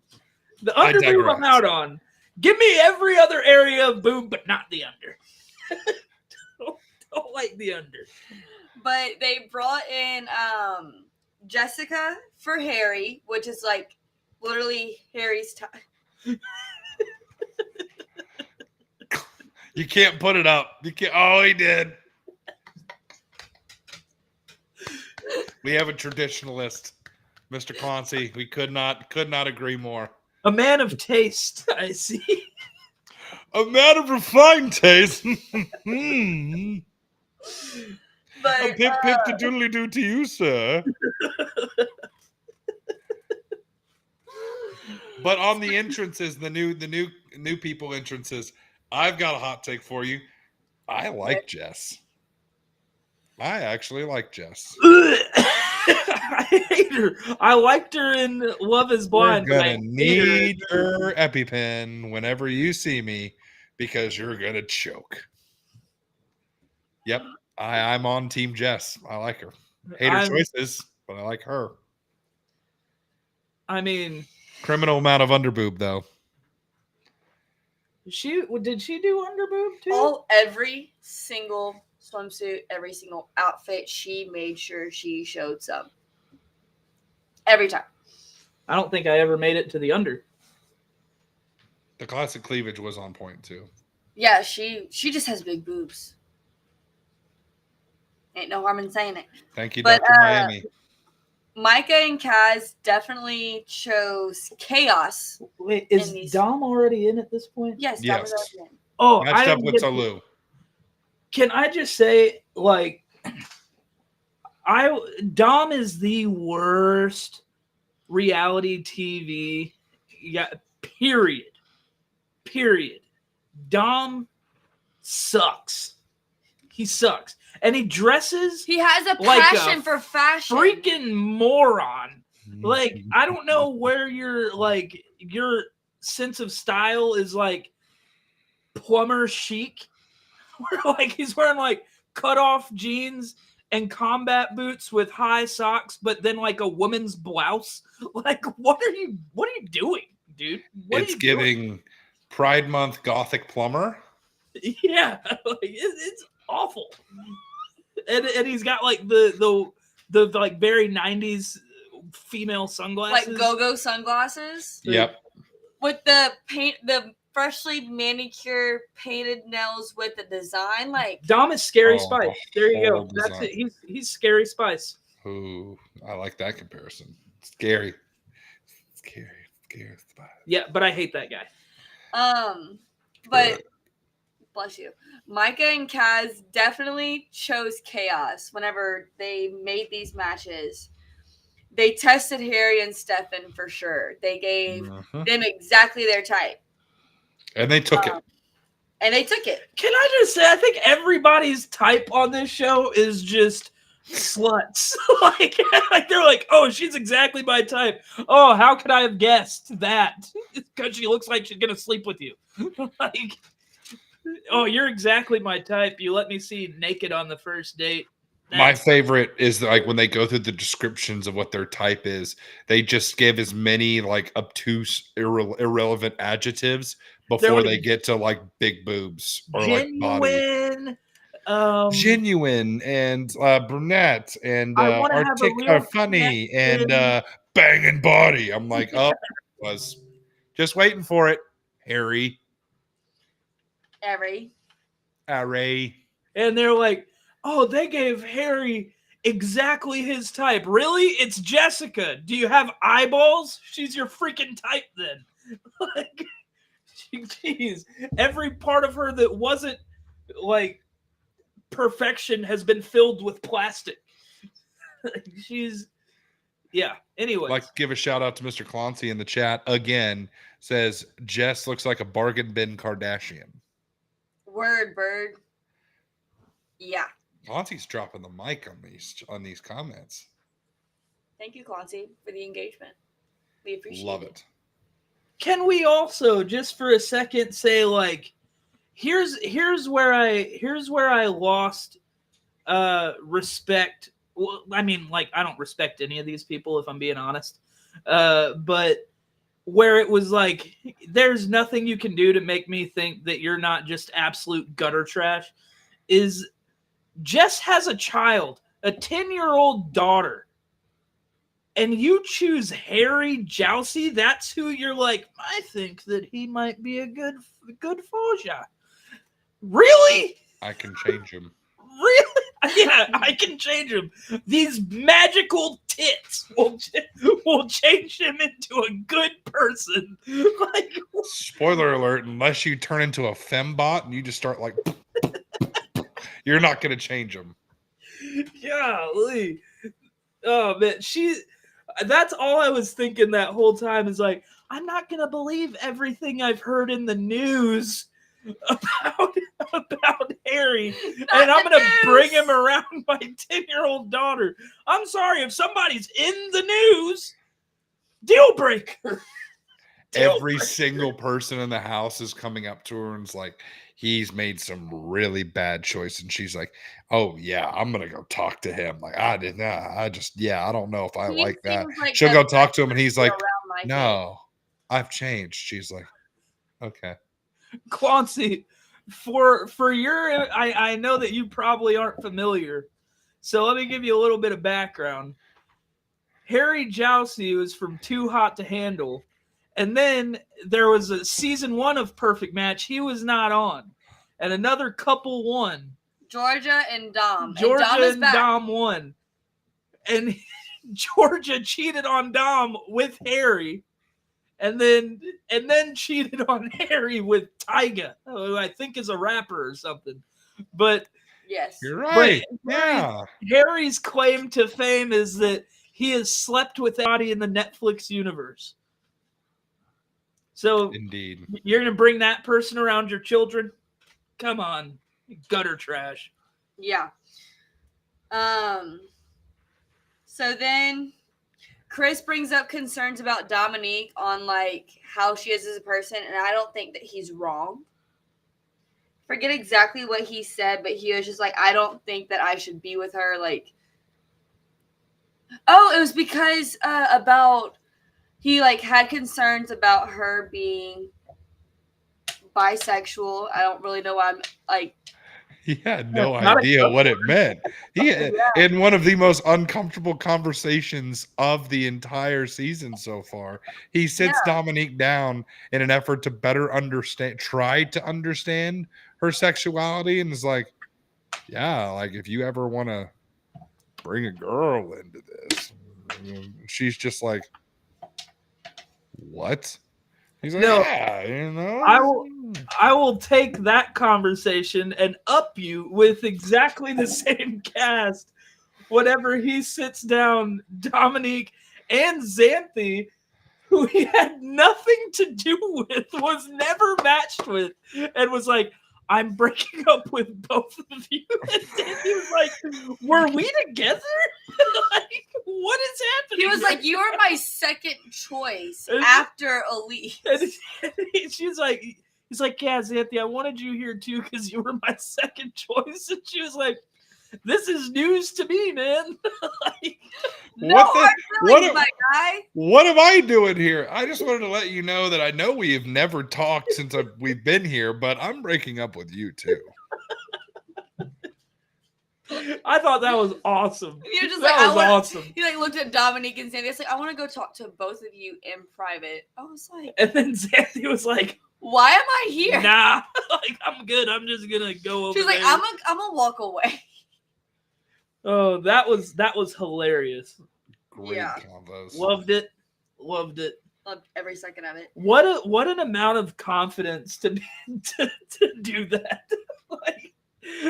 the underboob I'm out on. Give me every other area of boob, but not the under. don't like the under. but they brought in Jessica for Harry, which is like literally Harry's time. You can't put it up. You can't. Oh, he did. We have a traditionalist, Mr. Clancy. We could not agree more. A man of taste, I see. A man of refined taste. But A pip to doodly doo to you, sir. But on the entrances, the new people entrances, I've got a hot take for you. I like Jess. I actually like Jess. I hate her. I liked her in Love Is Blind. You're gonna need her EpiPen whenever you see me because you're gonna choke. Yep, I'm on Team Jess. I like her. Hate her choices, but I like her. I mean, criminal amount of underboob though. Did she do underboob too? Every single swimsuit, every single outfit, she made sure she showed some. Every time. I don't think I ever made it to the under. The classic cleavage was on point too. Yeah, she just has big boobs. Ain't no harm in saying it. Thank you, Dr. Miami. Micah and Kaz definitely chose Chaos. Wait, is Dom already in at this point? Yes, Dom is already in. Oh, matched up with Tolu. Can I just say, like, Dom is the worst reality TV. Period. Dom sucks. He sucks. And he dresses. He has a like passion for fashion. Freaking moron. Like, I don't know where your sense of style is like plumber chic. Where like he's wearing like cut off jeans and combat boots with high socks, but then like a woman's blouse. Like, what are you doing, dude? It's giving Pride Month gothic plumber. Yeah, like it's awful. And he's got like the like very 90s female sunglasses, like go-go sunglasses. Yep. With the freshly manicured painted nails with the design, like Dom is Scary Spice. There you go. Design. That's it. He's Scary Spice. Ooh, I like that comparison. Scary Spice. Yeah, but I hate that guy. But bless you. Micah and Kaz definitely chose Chaos whenever they made these matches. They tested Harry and Stefan for sure. They gave them exactly their type. And they took it. And they took it. Can I just say, I think everybody's type on this show is just sluts. like they're like, oh, she's exactly my type. Oh, how could I have guessed that? Because she looks like she's gonna sleep with you. like, oh, you're exactly my type. You let me see naked on the first date. My favorite is like when they go through the descriptions of what their type is, they just give as many like obtuse, irrelevant adjectives before like, they get to like big boobs or like body. Genuine, and brunette and I want to have a real funny connection. and banging body. I'm like, oh, was just waiting for it, Harry. Harry. And they're like, oh, they gave Harry exactly his type. Really? It's Jessica. Do you have eyeballs? She's your freaking type then. like, jeez, every part of her that wasn't like perfection has been filled with plastic. She's, yeah. Anyway, like to give a shout out to Mr. Clancy in the chat again. Says Jess looks like a bargain bin Kardashian. Word, bird. Yeah. Clancy's dropping the mic on these comments. Thank you, Clancy, for the engagement. We appreciate Love it. Can we also just for a second say like, here's where I lost respect. Well, I mean, like, I don't respect any of these people if I'm being honest. But where it was like, there's nothing you can do to make me think that you're not just absolute gutter trash, is Jess has a child, a 10-year-old daughter, and you choose Harry Jowsey. That's who you're like, I think that he might be a good Foja. Really? I can change him. Really? Yeah, I can change him. These magical tits will change him into a good person. Like, spoiler alert, unless you turn into a fembot and you just start like, you're not going to change him. Golly. Oh, man. That's all I was thinking that whole time is like, I'm not going to believe everything I've heard in the news about Harry, and I'm going to bring him around my 10-year-old daughter. I'm sorry, if somebody's in the news, deal breaker. Every single person in the house is coming up to her and is like, he's made some really bad choice. And she's like, oh, yeah, I'm going to go talk to him. Like, I don't know if I like that. Like she'll go talk to him and he's like, like no, I've changed. She's like, okay. Clancy, for your, I know that you probably aren't familiar, so let me give you a little bit of background. Harry Jowsey was from Too Hot to Handle, and then there was a season 1 of Perfect Match he was not on, and another couple won. Georgia and Dom. Georgia and Dom won, and Georgia cheated on Dom with Harry. And then cheated on Harry with Tyga, who I think is a rapper or something. But yes, you're right. Harry's claim to fame is that he has slept with everybody in the Netflix universe. So indeed, you're gonna bring that person around your children? Come on, gutter trash. Yeah. So then Chris brings up concerns about Dominique on like how she is as a person, and I don't think that he's wrong. Forget exactly what he said, but he was just like, I don't think that I should be with her. Like, oh, it was because about he like had concerns about her being bisexual. I don't really know why I'm like. He had no idea what it meant. In one of the most uncomfortable conversations of the entire season so far, he sits Dominique down in an effort to better try to understand her sexuality, and is like, yeah, like if you ever want to bring a girl into this, she's just like, what? He's like, I will take that conversation and up you with exactly the same cast whenever he sits down Dominique and Xanthi, who he had nothing to do with, was never matched with, and was like, I'm breaking up with both of you. And he was like, were we together? Like, what is happening? He was like, you are my second choice after Elise. And he's like, yeah, Xanthi, I wanted you here too because you were my second choice. And she was like, this is news to me, man. Like, what am I doing here? I just wanted to let you know that I know we have never talked since we've been here, but I'm breaking up with you too. I thought that was awesome. You're just that like, was awesome. He like looked at Dominique and Xanthi. It's like, I want to go talk to both of you in private. I was like, and then Xanthi was like, why am I here? Nah, like I'm good. I'm just gonna go over. She's like, I'm gonna walk away. Oh, that was hilarious. Great Yeah. combos. Loved it. Loved every second of it. What an amount of confidence to do that. Like,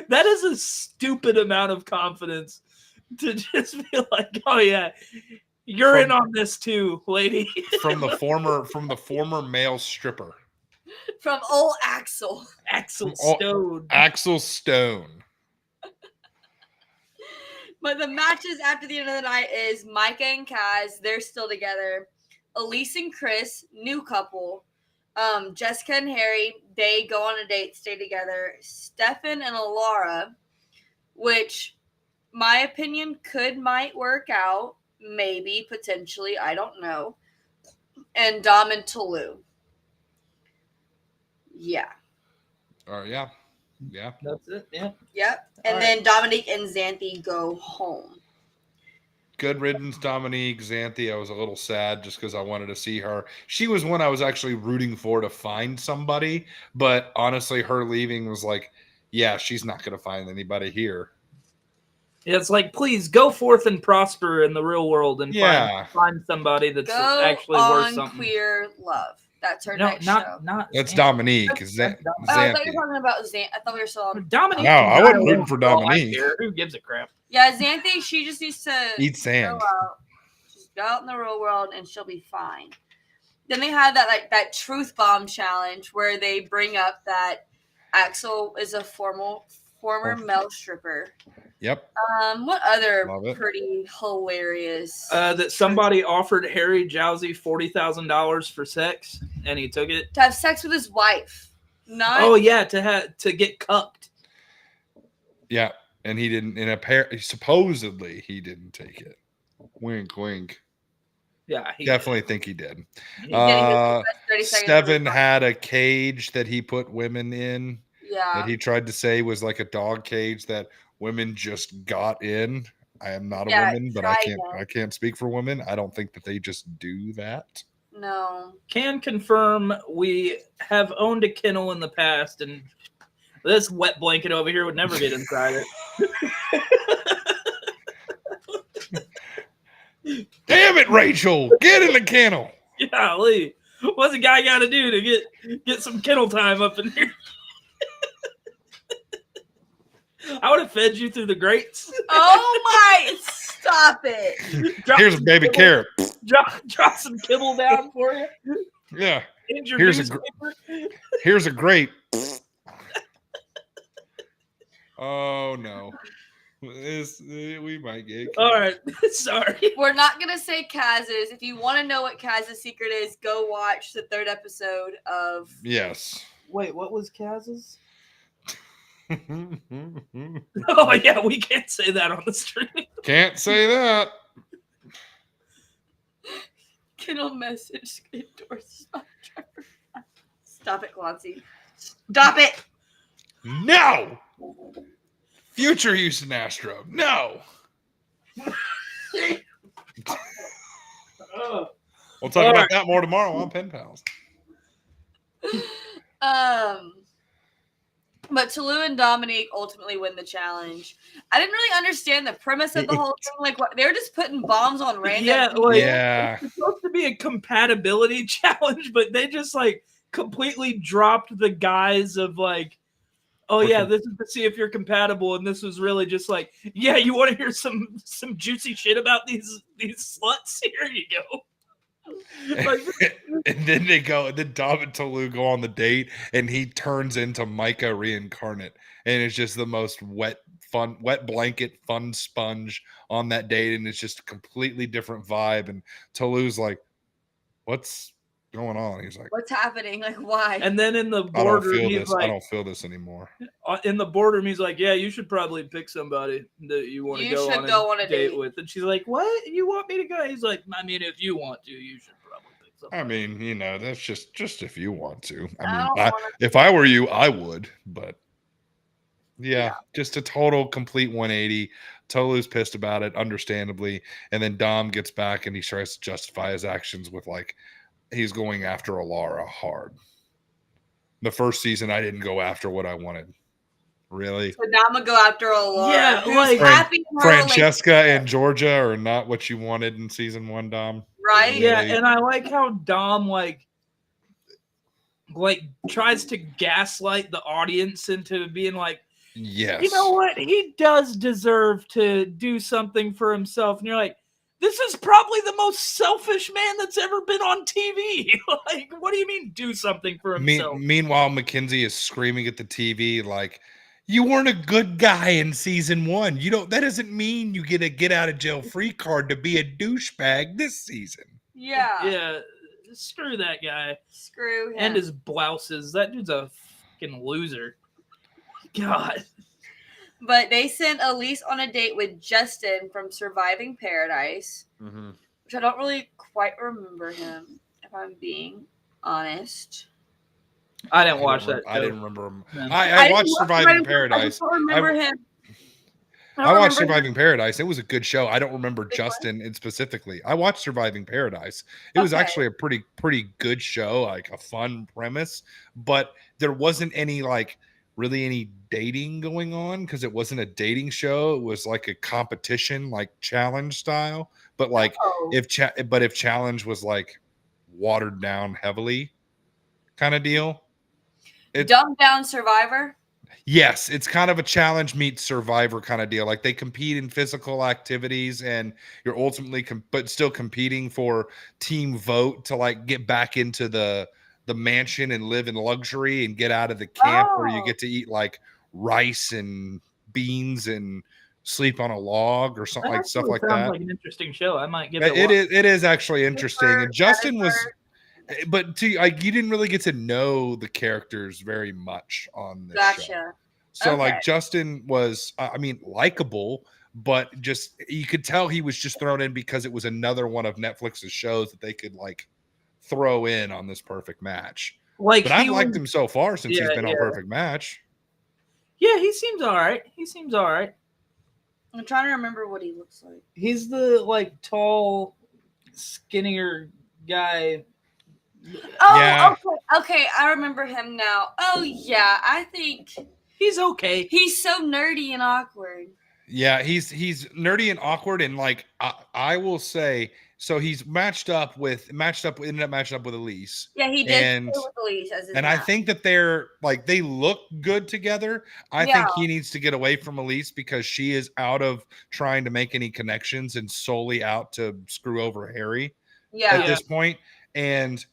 that is a stupid amount of confidence to just be like, oh yeah, you're in on this too, lady. from the former male stripper. From old Axel. Axel Stone. Axel Stone. But the matches after the end of the night is Micah and Kaz. They're still together. Elise and Chris, new couple. Jessica and Harry, they go on a date, stay together. Stefan and Alara, which, my opinion, might work out. Maybe, potentially. I don't know. And Dom and Tolu. Yeah. Yeah. Yeah. That's it. Yeah. Yep. And then Dominique and Xanthi go home. Good riddance, Dominique. Xanthi, I was a little sad just because I wanted to see her. She was one I was actually rooting for to find somebody, but honestly, her leaving was like, yeah, she's not going to find anybody here. Yeah, it's like, please go forth and prosper in the real world and find somebody that's actually worth something. Queer Love. That's her next show. That's Dominique. I thought you were talking about Xanthi. I thought we were still on Dominique. No, I wasn't rooting for Dominique. Who gives a crap? Yeah, Xanthi, she just needs to eat sand. Just go out in the real world and she'll be fine. Then they had that truth bomb challenge where they bring up that Axel is a former male stripper. Yep. What other pretty hilarious? That somebody offered Harry Jowsey $40,000 for sex, and he took it to have sex with his wife. To get cucked. Yeah, and he didn't. Supposedly he didn't take it. Wink, wink. Yeah, definitely think he did. Steven had a cage that he put women in. Yeah. That he tried to say was like a dog cage that women just got in. I am not a woman, but I can't speak for women. I don't think that they just do that. No. Can confirm we have owned a kennel in the past, and this wet blanket over here would never get inside it. Damn it, Rachel! Get in the kennel. Golly, what's a guy got to do to get some kennel time up in here? I would have fed you through the grates. Oh my! Stop it! Here's a baby carrot. Drop some kibble down for you. Yeah. Here's a grape. Oh no. We might get. All right. Sorry. We're not gonna say Kaz's. If you want to know what Kaz's secret is, go watch the 3rd episode of. Yes. Wait, what was Kaz's? Oh yeah, we can't say that on the stream. Can't say that. Kennel message endorsed by Trevor. Stop it, Clancy. Stop it. No. Future Houston Astro. No. We'll talk about that more tomorrow on Pen Pals. But Tolu and Dominique ultimately win the challenge. I didn't really understand the premise of the whole thing. Like, what, they were just putting bombs on random people. It's supposed to be a compatibility challenge, but they just like completely dropped the guys of like, oh yeah, this is to see if you're compatible, and this was really just like, yeah, you want to hear some juicy shit about these sluts? Here you go. Like, And then Dom and Tolu go on the date, and he turns into Micah reincarnate, and it's just the most wet blanket, fun sponge on that date, and it's just a completely different vibe. And Tolu's like, "What's going on?" He's like, What's happening? Like, why? and then in the "I don't boardroom, feel he's this. like, I don't feel this anymore." in the boardroom, he's like, "Yeah, you should probably pick somebody that you want to You go should on, go on a date. with." And she's like, "What? You want me to go?" He's like, "I mean, if you want to, you should probably pick somebody." I mean, that's just if you want to. I I don't mean, wanna if I were you, I would. But yeah, just a total complete 180. Tolu's pissed about it, understandably, and then Dom gets back and he tries to justify his actions with like he's going after Alara hard. The first season, I didn't go after what I wanted. Really? So now I'm gonna go after Alara. Yeah, who's like- happy in her Francesca relationship, and Georgia are not what you wanted in season 1, Dom. right? Yeah, Really? and I like how Dom like tries to gaslight the audience into being like, Yes. you know what? He does deserve to do something for himself. And you're like, this is probably the most selfish man that's ever been on TV. Like, what do you mean do something for himself? Meanwhile, Mackenzie is screaming at the TV like, "You weren't a good guy in season 1. That doesn't mean you get a get out of jail free card to be a douchebag this season." Yeah. Yeah, screw that guy. Screw him. And his blouses. That dude's a fucking loser. God. But they sent Elise on a date with Justin from Surviving Paradise, which I don't really quite remember him, if I'm being honest. I didn't watch that. I didn't remember him. No. I didn't watched watch Surviving I Paradise. just don't remember him. I don't watched remember him. Surviving Paradise. It was a good show. I don't remember It was? Justin specifically. I watched Surviving Paradise. It was Okay. actually a pretty good show, like a fun premise, but there wasn't any really any dating going on because it wasn't a dating show. It was like a competition, like challenge style. But Oh. if challenge was like watered down heavily kind of deal. Dumbed down Survivor. Yes, it's kind of a challenge meets Survivor kind of deal. Like they compete in physical activities, and you're ultimately, but still competing for team vote to get back into the mansion and live in luxury and get out of the camp where you get to eat rice and beans and sleep on a log or something stuff like sounds that. like an interesting show. I might give it. It is actually interesting, and Justin was. Jennifer. But you didn't really get to know the characters very much on this show. Gotcha. So Okay. Justin was, likable, but just you could tell he was just thrown in because it was another one of Netflix's shows that they could throw in on this perfect match. But I've liked him so far since he's been on Perfect Match. Yeah, he seems all right. I'm trying to remember what he looks like. He's the tall, skinnier guy. Oh, Yeah. okay. I remember him now. Oh yeah, I think He's okay. he's so nerdy and awkward. Yeah, he's nerdy and awkward, and I will say, so he's ended up matching up with Elise. Yeah, he did And- play with Elise as his And I match. think that they're they look good together. I think he needs to get away from Elise because she is out of trying to make any connections and solely out to screw over Harry at this point. And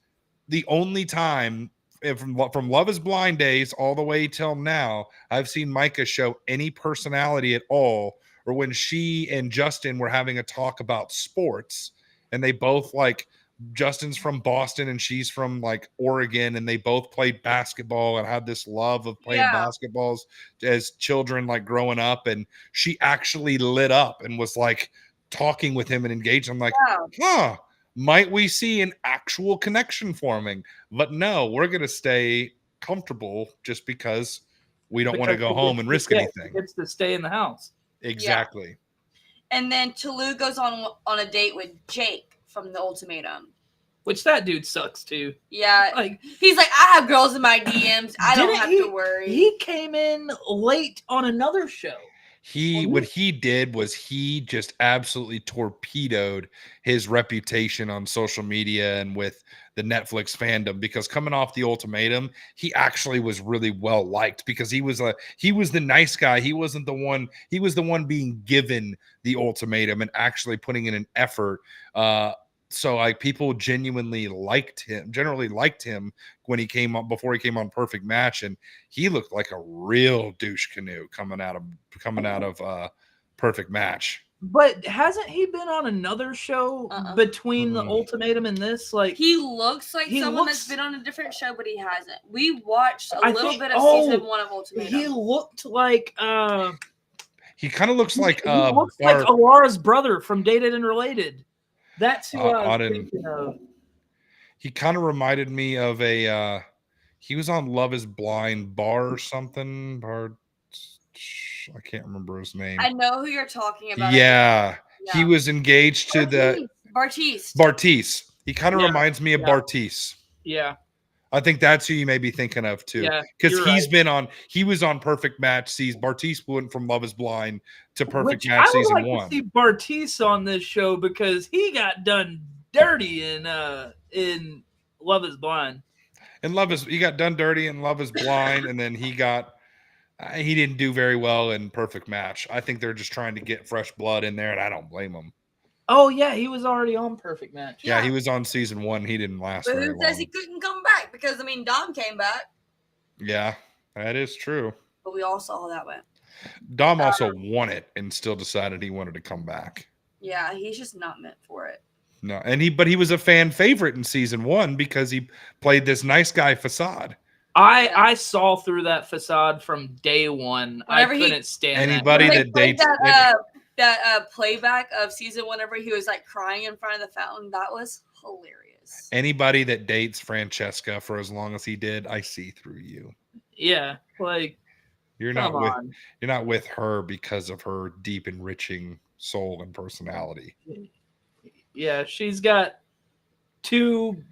the only time from Love is Blind days all the way till now, I've seen Micah show any personality at all, or when she and Justin were having a talk about sports, and they both Justin's from Boston and she's from Oregon, and they both played basketball and had this love of playing basketballs as children, growing up. And she actually lit up and was talking with him and engaged. I'm like, huh, might we see an actual connection forming? But no, we're going to stay comfortable just because we don't want to go home and risk anything. It's to stay in the house. Exactly. And then Tolu goes on a date with Jake from The Ultimatum. Which that dude sucks too. Yeah. He's like, I have girls in my DMs. I don't have to worry. He came in late on another show. What he did was he just absolutely torpedoed his reputation on social media and with the Netflix fandom, because coming off The Ultimatum, he actually was really well liked because he was the nice guy. He was the one being given the ultimatum and actually putting in an effort So like people generally liked him when he came on before he came on Perfect Match, and he looked like a real douche canoe coming out of Perfect Match. But hasn't he been on another show between the Ultimatum and this? Like he looks like someone that's been on a different show, but he hasn't. We watched a little bit of season 1 of Ultimatum. He looked like he kind of looks like he looks like Alara's brother from Dated and Related. That's who I was thinking of. He kind of reminded me of a he was on Love is Blind Bar or something. I can't remember his name. I know who you're talking about. Yeah. He was engaged to Bartise. He kind of reminds me of Bartise. Yeah. I think that's who you may be thinking of too. Yeah. Because he was on Perfect Match season. Bartise went from Love is Blind to Perfect Match season 1. I would like to see Bartise on this show because he got done dirty in Love is Blind. He got done dirty in Love is Blind, and then he didn't do very well in Perfect Match. I think they're just trying to get fresh blood in there, and I don't blame them. Oh yeah, he was already on Perfect Match. Yeah, he was on season 1. He didn't last very long. But who says he couldn't come back? Because Dom came back. Yeah, that is true. But we all saw how that went. Dom also won it and still decided he wanted to come back. Yeah, he's just not meant for it. No, but he was a fan favorite in season 1 because he played this nice guy facade. I saw through that facade from day one. Whenever I couldn't stand anybody that dates that playback of season 1 whenever he was like crying in front of the fountain. That was hilarious. Anybody that dates Francesca for as long as he did, I see through you. Yeah, like you're not with her because of her deep, enriching soul and personality. Yeah, she's got two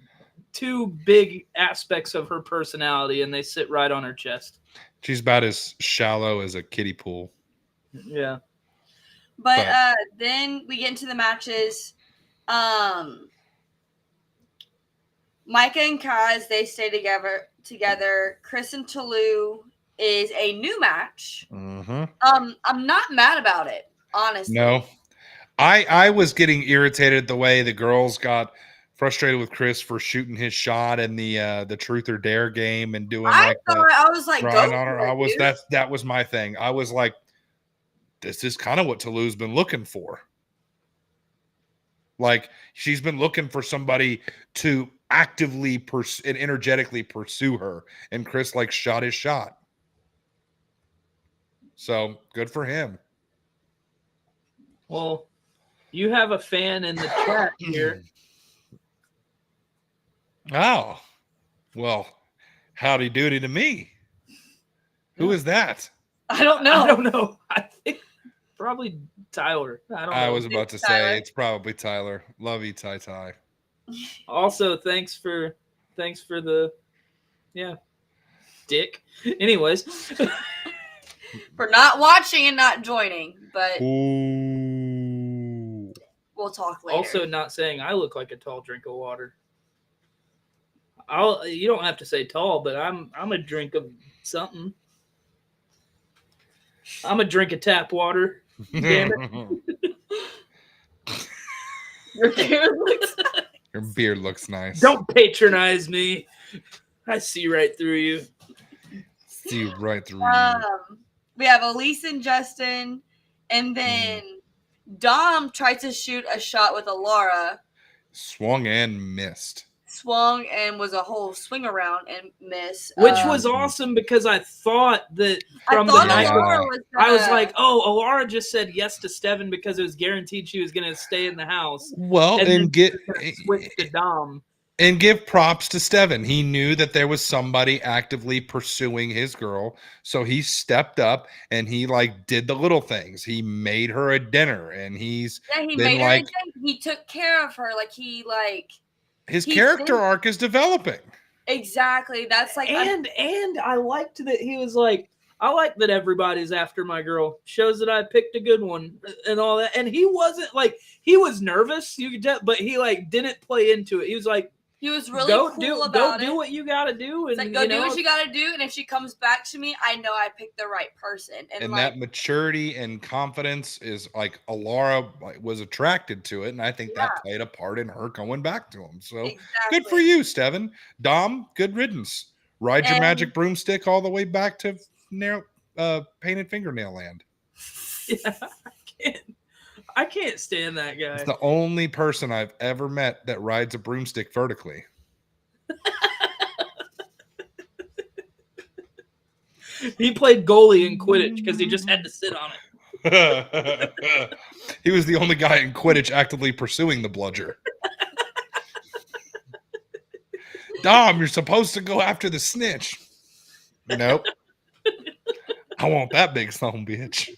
big aspects of her personality, and they sit right on her chest. She's about as shallow as a kiddie pool. Yeah. But then we get into the matches. Micah and Kaz, they stay together. Chris and Toulouse is a new match. Mm-hmm. I'm not mad about it, honestly. No. I was getting irritated the way the girls got frustrated with Chris for shooting his shot in the Truth or Dare game and doing I was like, go on her. That was my thing. I was like, this is kind of what Toulouse's been looking for. Like she's been looking for somebody to actively and energetically pursue her, and Chris like shot his shot. So good for him. Well, you have a fan in the chat here. Oh, well, howdy doody to me. Who is that? I don't know. I think probably Tyler. I was about to say it's probably Tyler. Love you, Ty. Also, thanks for the dick. Anyways, for not watching and not joining, but ooh. We'll talk later. Also, not saying I look like a tall drink of water. You don't have to say tall, but I'm a drink of something. I'm a drink of tap water. Damn it. Your beard looks nice. Don't patronize me. I see right through you. See right through you. We have Elise and Justin, and then Dom tried to shoot a shot with Alara. Swung and missed. Swung and was a whole swing around and miss. Which was awesome because I thought that from the night I was like, oh, Alara just said yes to Steven because it was guaranteed she was going to stay in the house. Well, and switch to Dom. And give props to Steven. He knew that there was somebody actively pursuing his girl. So he stepped up and he did the little things. He made her a dinner and he made her a dinner. He took care of her. His character arc is developing. Exactly. That's and I liked that he was like, I like that everybody's after my girl. Shows that I picked a good one and all that. And he wasn't he was nervous, you could tell, but he didn't play into it. He was like, He was really cool about it. Go do what you gotta do, and it's like, go do what you gotta do. And if she comes back to me, I know I picked the right person. And like, that maturity and confidence is like Alara was attracted to it, and I think that played a part in her going back to him. So good for you, Steven. Dom, good riddance. Ride your magic broomstick all the way back to painted fingernail land. Yeah, I can't stand that guy. It's the only person I've ever met that rides a broomstick vertically. He played goalie in Quidditch because he just had to sit on it. He was the only guy in Quidditch actively pursuing the bludger. Dom, you're supposed to go after the snitch. Nope. I want that big son bitch.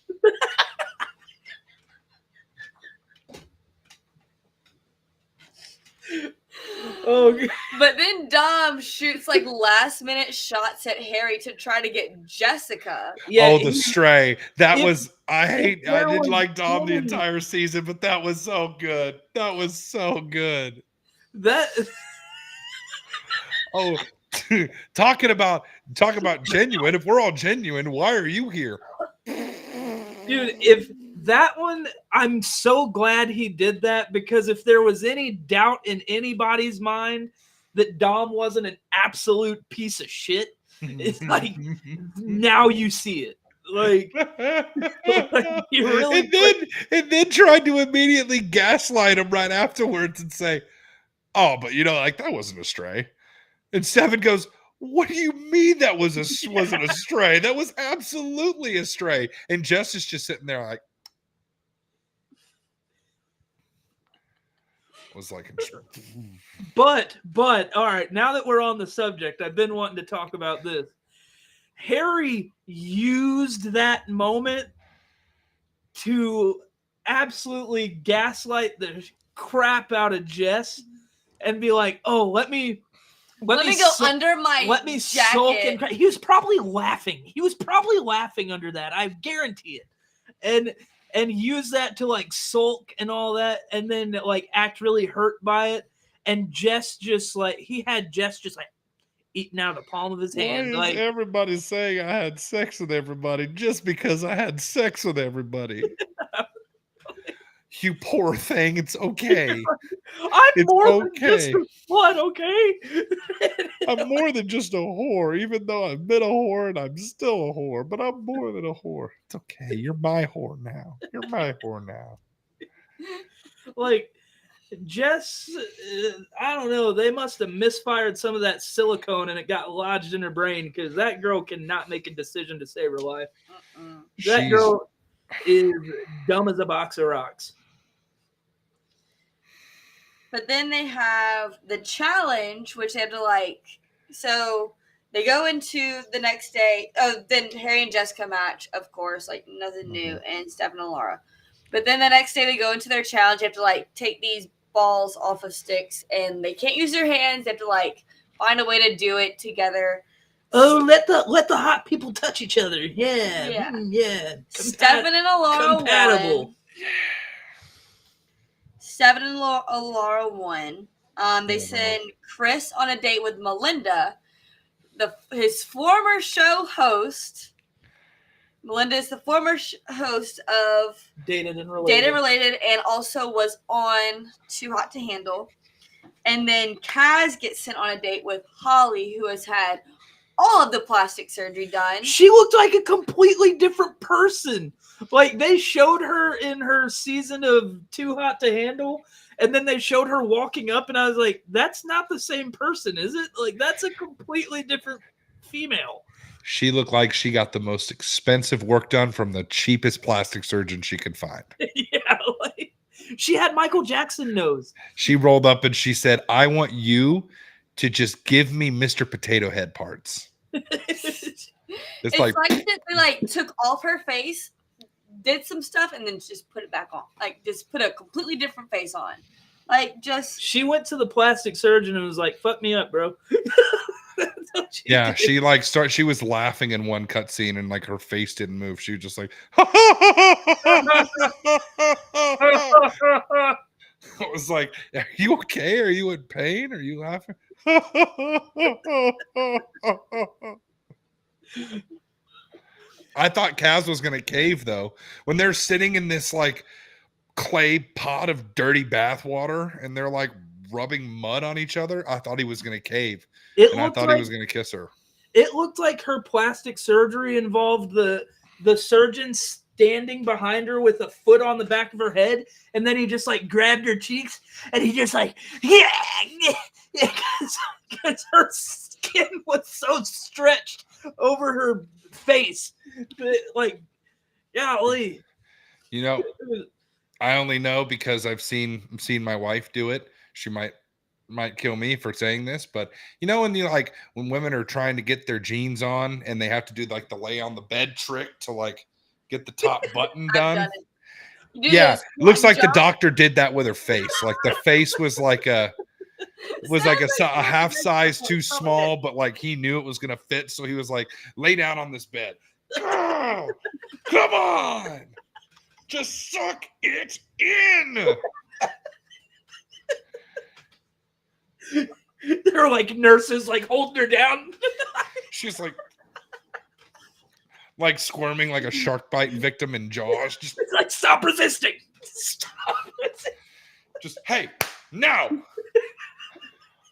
Oh, but then Dom shoots like last minute shots at Harry to try to get Jessica. Yeah, the stray. I didn't like Dom the entire season, but that was so good. That was so good. Oh, talking about genuine. If we're all genuine, why are you here? Dude, if that one, I'm so glad he did that, because if there was any doubt in anybody's mind that Dom wasn't an absolute piece of shit, it's like, now you see it. Like you really and then tried to immediately gaslight him right afterwards and say, oh, but like that wasn't a stray. And Steven goes, what do you mean that wasn't a stray? That was absolutely a stray. And Jess is just sitting there like, was like, but all right, now that we're on the subject, I've been wanting to talk about this. Harry used that moment to absolutely gaslight the crap out of Jess and be like, oh, let me go under my jacket. Sulk and he was probably laughing. He was probably laughing under that. I guarantee it. And use that to like sulk and all that, and then like act really hurt by it. And Jess just like eating out of the palm of his hand. Why is everybody saying I had sex with everybody just because I had sex with everybody? You poor thing. It's okay. I'm more than just a slut, okay? I'm more than just a whore, even though I've been a whore and I'm still a whore, but I'm more than a whore. It's okay. You're my whore now. You're my whore now. Like, Jess, I don't know. They must have misfired some of that silicone and it got lodged in her brain, because that girl cannot make a decision to save her life. That girl is dumb as a box of rocks. But then they have the challenge, which they have to so they go into the next day. Oh, then Harry and Jessica match, of course, like nothing new, and Steph and Alara. But then the next day they go into their challenge. They have to take these balls off of sticks, and they can't use their hands. They have to find a way to do it together. Oh, let the hot people touch each other. Yeah. Stephen and Alara compatible. won. Stephen and Alara won. They send Chris on a date with Melinda, his former show host. Melinda is the former host of Dated and Related, and also was on Too Hot to Handle. And then Kaz gets sent on a date with Holly, who has had all of the plastic surgery done. She looked like a completely different person. Like, they showed her in her season of Too Hot to Handle, and then they showed her walking up, and I was like, that's not the same person, is it? Like, that's a completely different female. She looked like she got the most expensive work done from the cheapest plastic surgeon she could find. Yeah, she had Michael Jackson nose. She rolled up and she said, I want you to just give me Mr. Potato Head parts. It's like they took off her face, did some stuff, and then just put it back on. Just put a completely different face on. She went to the plastic surgeon and was like, fuck me up, bro. Yeah, did. She was laughing in one cutscene and her face didn't move. She was just like, was like, "Are you okay? Are you in pain? Are you laughing?" I thought Kaz was gonna cave though. When they're sitting in this like clay pot of dirty bath water and they're like rubbing mud on each other, I thought he was gonna cave. It And I looked thought like he was gonna kiss her. it looked like her plastic surgery involved the surgeon standing behind her with a foot on the back of her head, and then he just like grabbed her cheeks and he just like because her skin was so stretched over her face. Like, golly. You know, I only know because I've seen my wife do it. She might kill me for saying this, but you know when when women are trying to get their jeans on and they have to do like the lay on the bed trick to like get the top button done. I've done it. You do Yeah, this it looks like the jump. doctor did that with her face. Like the face was like a half size too small, but like he knew it was gonna fit, so he was like, lay down on this bed. Girl, come on, just suck it in. There were like nurses like holding her down. She's like squirming like a shark bite victim in Jaws. Just It's like, stop resisting. Stop resisting. just hey, no.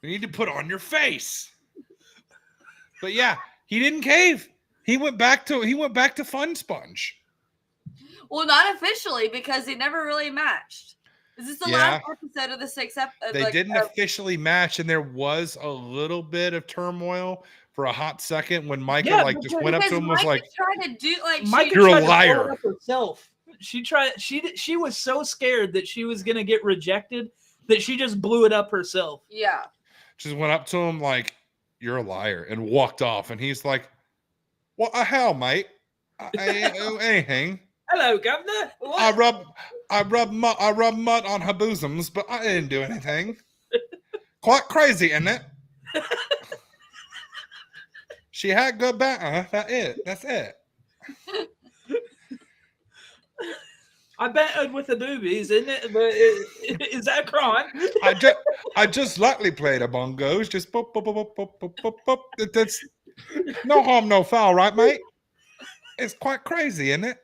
You need to put on your face. But yeah, he didn't cave. He went back to Fun Sponge. Well, not officially because they never really matched. Is this the last episode of the 6th episode? They didn't officially match, and there was a little bit of turmoil for a hot second when Micah just went up to him and was like, tried to do like Micah You're a tried to blow liar. it up herself. She was so scared that she was gonna get rejected that she just blew it up herself. Yeah. just went up to him like, you're a liar, and walked off. And he's like, what the hell, mate? I ain't do anything. Hello, Governor. What? I rub mud on her bosoms, but I didn't do anything. Quite crazy, isn't it? She had good banter. That's it. I battered with the boobies, isn't it? But is that a crime? I just lightly played a bongos. Just pop, pop, pop, pop, pop, pop, pop. That's no harm, no foul, right, mate? It's quite crazy, isn't it?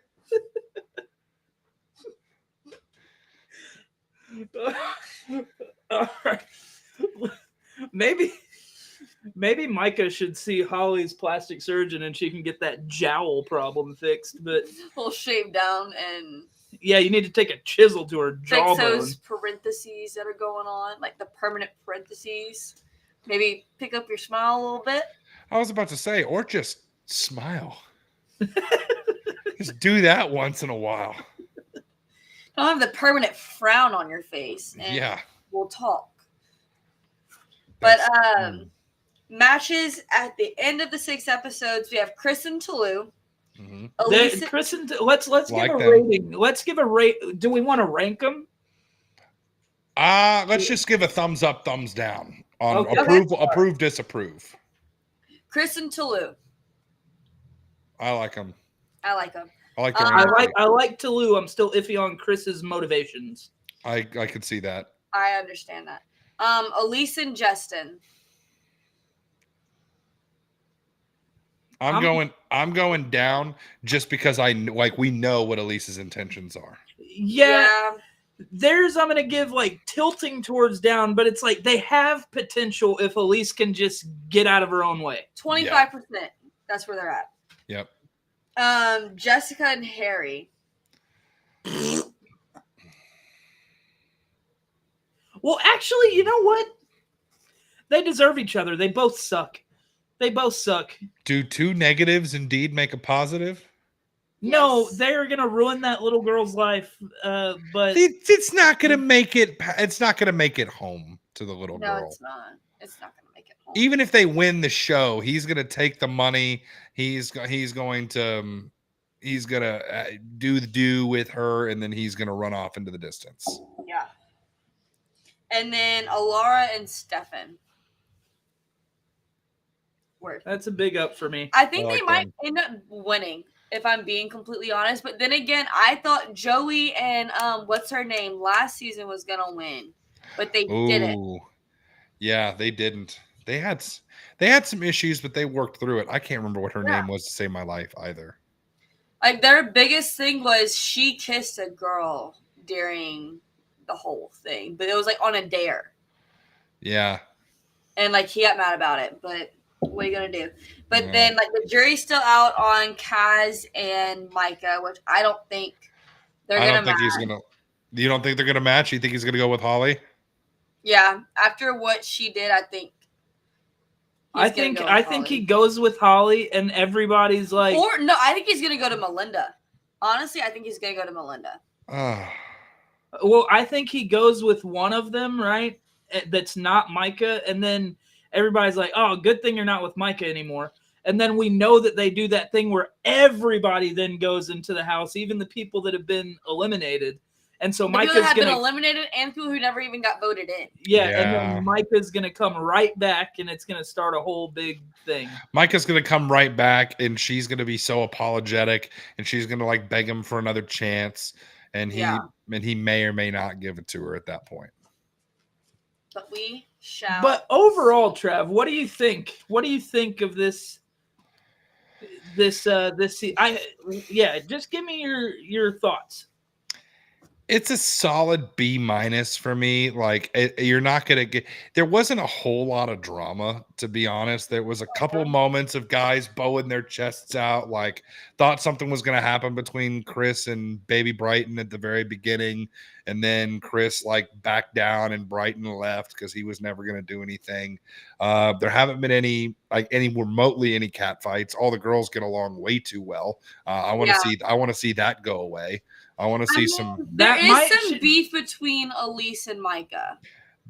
All right. Maybe Micah should see Holly's plastic surgeon and she can get that jowl problem fixed. But We'll shave down and yeah, you need to take a chisel to her fix jawbone. those parentheses that are going on, like the permanent parentheses. Maybe pick up your smile a little bit. I was about to say, or just smile. Just do that once in a while. Don't have the permanent frown on your face. And Yeah. we'll talk. But That's- matches at the end of the 6 episodes, we have Chris and Toulouse. Mhm. Elisa, Chris and let's Like give a them. rating. Let's give a rate. Do we want to rank them? Let's just give a thumbs up, thumbs down on Okay. approve, disapprove. Chris and Toulouse. I like them. I like them. I like their I energy. I like Toulouse. I'm still iffy on Chris's motivations. I could see that. I understand that. Elise and Justin. I'm going down just because we know what Elise's intentions are. Yeah. Theirs I'm gonna give like tilting towards down, but it's like they have potential if Elise can just get out of her own way. 25%. That's where they're at. Yep. Jessica and Harry. Well, actually, you know what? They deserve each other. They both suck. They both suck. Do two negatives indeed make a positive? No, Yes. they're gonna ruin that little girl's life. But It's not gonna make it. It's not gonna make it home to the little No, girl. it's not. It's not going to make it home. Even if they win the show, he's gonna take the money. He's going to do with her, and then he's gonna run off into the distance. Yeah. And then Alara and Stefan. Word. that's a big up for me. I think I they like might them. end up winning, if I'm being completely honest. But then again, I thought Joey and what's her name last season was gonna win. but they didn't. Ooh, yeah, they didn't. They had some issues, but they worked through it. I can't remember what her name was to save my life either. Like their biggest thing was she kissed a girl during the whole thing, but it was like on a dare. Yeah. And like he got mad about it, but what are you gonna do? But Yeah. then like the jury's still out on Kaz and Micah, which I don't think they're I gonna don't think he's match. gonna. You don't think they're gonna match? You think he's gonna go with Holly? Yeah, after what she did, I think. I think he goes with Holly, and everybody's like, or no, I think he's gonna go to Melinda. Honestly, I think he's gonna go to Melinda. Well, I think he goes with one of them, right? That's not Micah, and then everybody's like, "Oh, good thing you're not with Micah anymore." And then we know that they do that thing where everybody then goes into the house, even the people that have been eliminated. And so Micah's people that have been eliminated and people who never even got voted in. Yeah, and then Micah's gonna come right back, and it's gonna start a whole big thing. Micah's gonna come right back, and she's gonna be so apologetic, and she's gonna like beg him for another chance, and he may or may not give it to her at that point. But we shall. But overall, Trev, what do you think? What do you think of this? Just give me your thoughts. It's a solid B- for me. Like you're not gonna get. There wasn't a whole lot of drama, to be honest. There was a couple moments of guys bowing their chests out, like thought something was gonna happen between Chris and Baby Brighton at the very beginning, and then Chris like backed down and Brighton left because he was never gonna do anything. There haven't been any remotely any cat fights. All the girls get along way too well. I want to see that go away. I want to see some. There is some beef between Elise and Micah.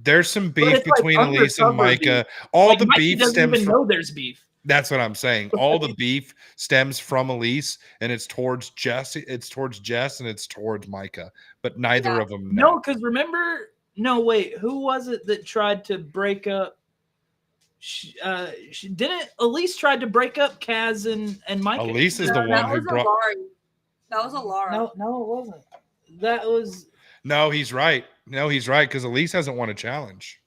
There's some beef between Elise and Micah. All the beef stems from. Know there's beef. That's what I'm saying. All the beef stems from Elise, and it's towards Jess. It's towards Jess, and it's towards Micah. But neither of them. No, because remember. No, wait. Who was it that tried to break up? She didn't. Elise tried to break up Kaz and Micah. Elise is the one who brought. That was Alara. No, it wasn't. That was. No, he's right. Because Elise hasn't won a challenge.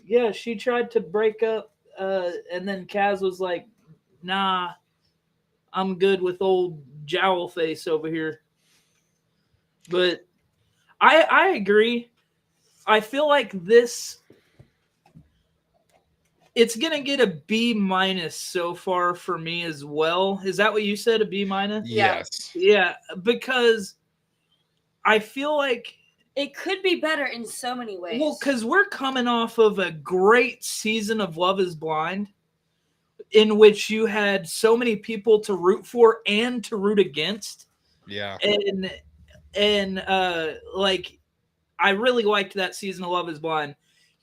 Yeah, she tried to break up, and then Kaz was like, "Nah, I'm good with old Jowl Face over here." But I agree. I feel like this. It's gonna get a B- so far for me as well. Is that what you said? A B-? Yes. Yeah, because I feel like it could be better in so many ways. Well, because we're coming off of a great season of Love is Blind, in which you had so many people to root for and to root against. Yeah. And like I really liked that season of Love is Blind.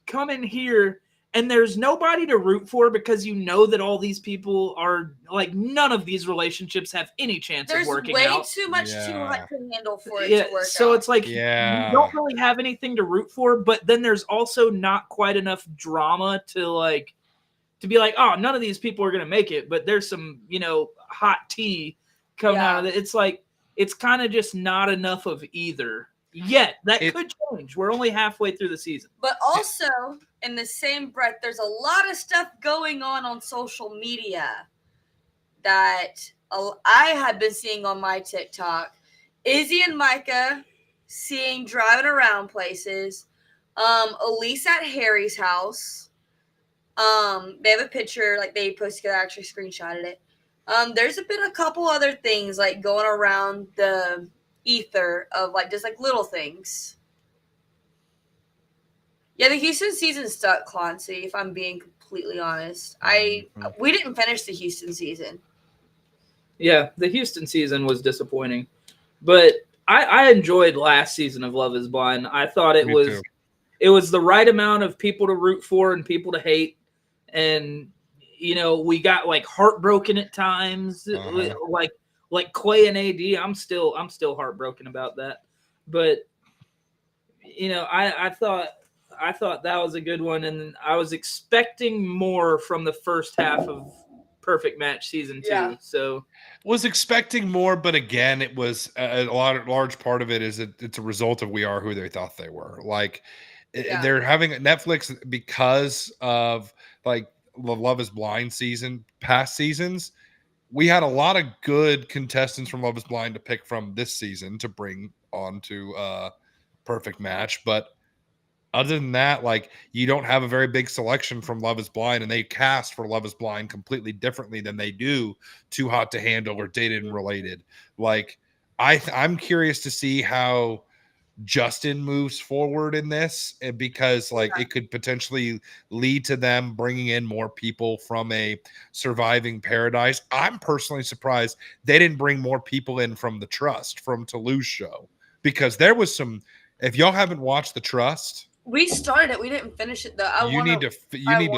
Come in here. And there's nobody to root for because you know that all these people are like none of these relationships have any chance of working out. There's way too much too hot to handle for it to work so out. It's like you don't really have anything to root for, but then there's also not quite enough drama to be like, oh, none of these people are gonna make it, but there's some, hot tea coming out of it. It's like it's kind of just not enough of either. Yet that could change. We're only halfway through the season. But also, in the same breath, there's a lot of stuff going on social media that I have been seeing on my TikTok. Izzy and Micah driving around places. Elise at Harry's house. They have a picture, like they posted together, actually screenshotted it. There's a couple other things like going around the ether of like just like little things. Yeah, the Houston season stuck, Clancy, if I'm being completely honest. We didn't finish the Houston season. Yeah, the Houston season was disappointing. But I enjoyed last season of Love is Blind. I thought it was the right amount of people to root for and people to hate. And we got like heartbroken at times. Like Clay and AD, I'm still heartbroken about that. But I thought that was a good one, and I was expecting more from the first half Perfect Match season 2. Yeah. So Was expecting more, but again, it was a large part of it is it's a result of We Are Who They Thought They Were. Like they're having Netflix because of like the Love Is Blind season, past seasons. We had a lot of good contestants from Love Is Blind to pick from this season to bring on to Perfect Match, but other than that, like you don't have a very big selection from Love Is Blind, and they cast for Love Is Blind completely differently than they do Too Hot to Handle or Dated and Related. Like I'm curious to see how Justin moves forward in this, because like it could potentially lead to them bringing in more people from a Surviving Paradise. I'm personally surprised they didn't bring more people in from The Trust, from Toulouse show, because there was some. If y'all haven't watched The Trust, we started it. We didn't finish it though. you need to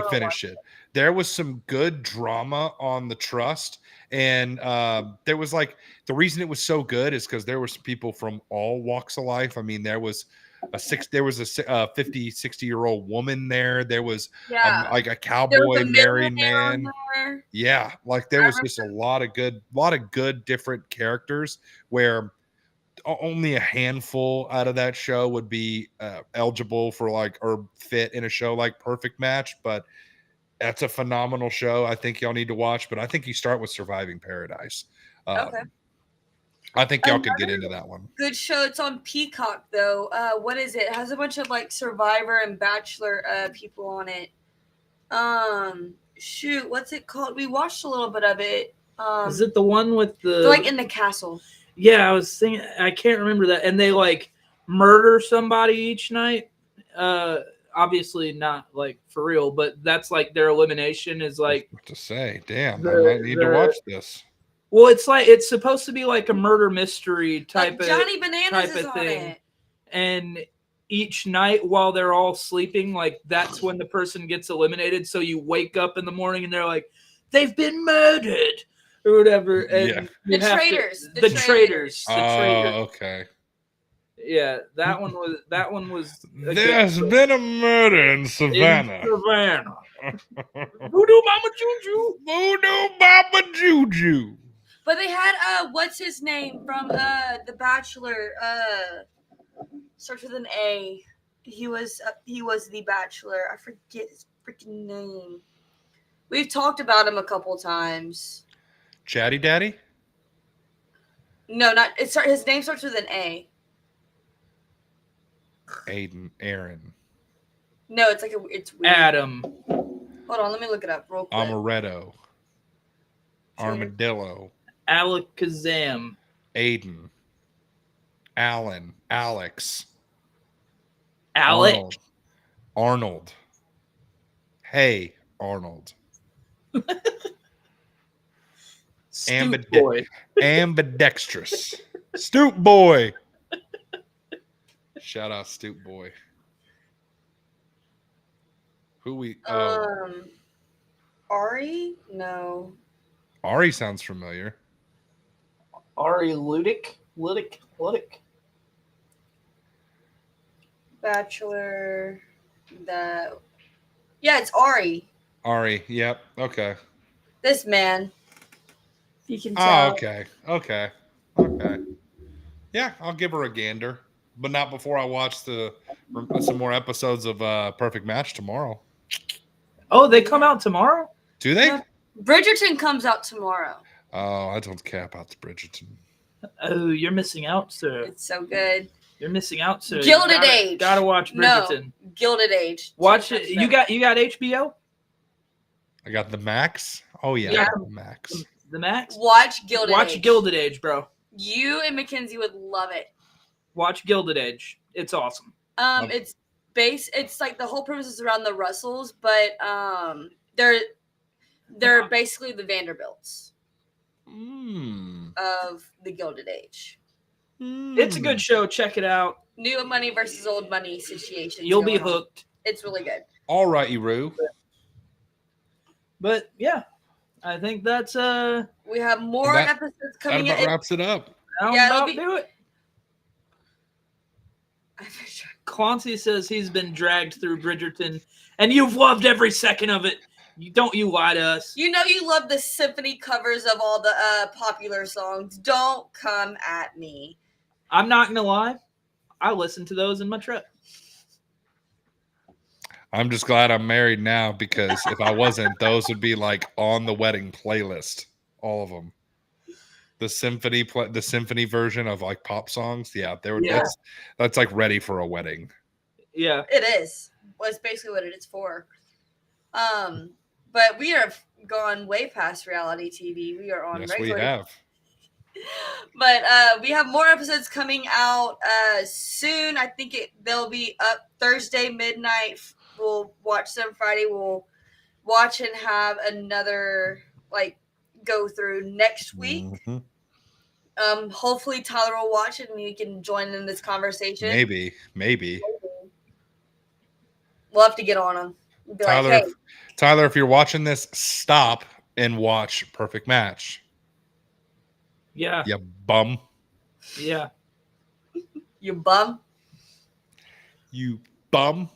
finish it. There was some good drama on The Trust, and there was like the reason it was so good is because there were some people from all walks of life. I mean, there was a 50, 60-year-old woman there. There was like a cowboy married man. Yeah, like there was just a lot of good different characters where only a handful out of that show would be eligible for like or fit in a show like Perfect Match, but that's a phenomenal show. I think y'all need to watch, but I think you start with Surviving Paradise. Okay. I think y'all could get into that one. Good show. It's on Peacock though. What is it? It has a bunch of like Survivor and Bachelor people on it. Shoot, what's it called? We watched a little bit of it. Is it the one with the they're like in the castle? Yeah, I was thinking. I can't remember that. And they like murder somebody each night. Obviously not like for real, but that's like their elimination is like. What to say? Damn, I might need to watch this. Well, it's supposed to be like a murder mystery type of Johnny Bananas type is of on thing. it. And each night while they're all sleeping, like that's when the person gets eliminated. So you wake up in the morning and they're like, they've been murdered. Or whatever, and the traitors. The traitors. Okay. Yeah, that one was. There's been a murder in Savannah. Voodoo Mama Juju. Voodoo Mama Juju. But they had what's his name from The Bachelor? Starts with an A. He was The Bachelor. I forget his freaking name. We've talked about him a couple times. Chatty Daddy? No, not his name starts with an A. Aaron. No, it's it's weird. Adam. Hold on, let me look it up real quick. Amaretto. Armadillo. Alakazam. Aiden. Alan. Alex. Alec. Arnold. Hey, Arnold. Ambidextrous. Stoop Boy. Shout out Stoop Boy. Who we Ari? No. Ari sounds familiar. Ari Ludic. Bachelor. Yeah, it's Ari. Ari, yep. Okay. This man. You can tell. Oh, okay. Yeah, I'll give her a gander, but not before I watch some more episodes of Perfect Match tomorrow. Oh, they come out tomorrow? Do they? Yeah. Bridgerton comes out tomorrow. Oh, I don't care about the Bridgerton. Oh, you're missing out, sir. It's so good. You're missing out, sir. Gilded Age. Gotta watch Bridgerton. No, Gilded Age. Watch it. You got HBO? I got the Max. Oh yeah, Yeah. the Max. The Max? Watch Gilded Age. Watch Gilded Age, bro. You and Mackenzie would love it. Watch Gilded Age. It's awesome. It's like the whole premise is around the Russells, but they're basically the Vanderbilts of the Gilded Age. It's a good show. Check it out. New money versus old money situation. You'll be hooked. It's really good. All right, Eru. But yeah, I think that's we have more episodes coming in. That wraps it up. That'll do it. Clancy says he's been dragged through Bridgerton, and you've loved every second of it. You lie to us. You know you love the symphony covers of all the popular songs. Don't come at me. I'm not gonna lie. I listen to those in my truck. I'm just glad I'm married now, because if I wasn't, those would be like on the wedding playlist. All of them. The symphony version of like pop songs. Yeah, that's like ready for a wedding. Yeah. It is. Well, it's basically what it is for. But we have gone way past reality TV. We are on Yes, regular. we have. But we have more episodes coming out soon. I think they'll be up Thursday midnight. We'll watch them Friday. We'll watch and have another go through next week. Mm-hmm. Hopefully Tyler will watch it and you can join in this conversation. Maybe. We'll have to get on him. Be Tyler, like, hey. Tyler, if you're watching this, stop and watch Perfect Match. Yeah. You bum. Yeah. You bum. You bum.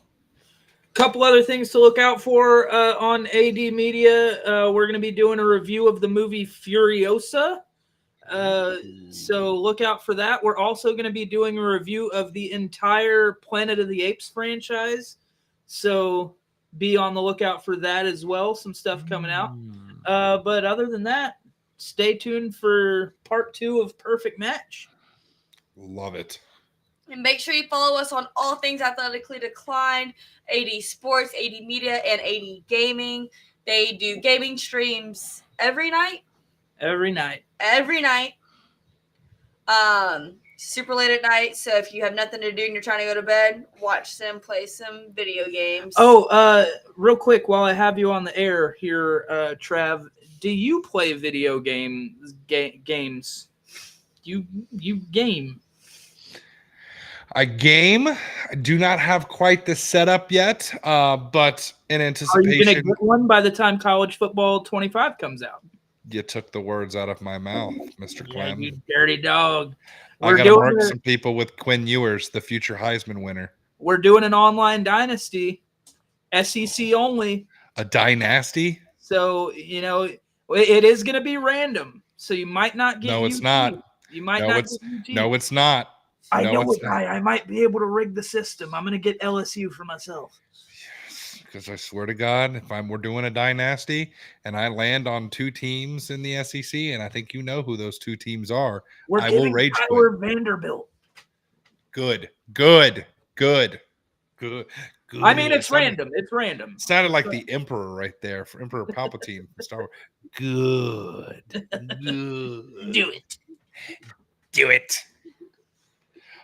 Couple other things to look out for on AD Media. We're going to be doing a review of the movie Furiosa. So look out for that. We're also going to be doing a review of the entire Planet of the Apes franchise. So be on the lookout for that as well. Some stuff coming out. But other than that, stay tuned for part 2 of Perfect Match. Love it. And make sure you follow us on all things Athletically Declined, AD Sports, AD Media, and AD Gaming. They do gaming streams every night. Every night. Super late at night. So if you have nothing to do and you're trying to go to bed, watch them play some video games. Oh, real quick, while I have you on the air here, Trav, do you play video games? You game? I game. I do not have quite the setup yet, but in anticipation. Are you going to get one by the time College Football 25 comes out? You took the words out of my mouth, Mr. Clem. You dirty dog. I got to mark some people with Quinn Ewers, the future Heisman winner. We're doing an online dynasty, SEC only. A dynasty? So, it is going to be random. So you might not get No, it's not. You might not get UG. No, it's not. I know a guy. I might be able to rig the system. I'm going to get LSU for myself. Yes, because I swear to God, if we're doing a dynasty and I land on 2 teams in the SEC, and I think you know who those 2 teams are, I will rage quit. Vanderbilt. Good. I mean, it's random. It's random. Sounded like the Emperor right there, for Emperor Palpatine from Star Wars. Good. Do it.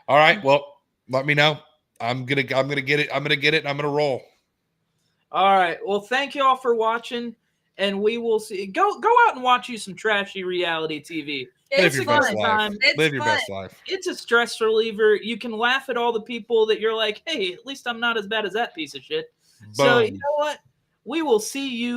All right. Well, let me know. I'm gonna get it. I'm gonna roll. All right. Well, thank you all for watching, and we will see. Go out and watch you some trashy reality TV. It's Live your fun. best life. Live your best life. It's a stress reliever. You can laugh at all the people that you're like, hey, at least I'm not as bad as that piece of shit. Boom. So you know what? We will see you.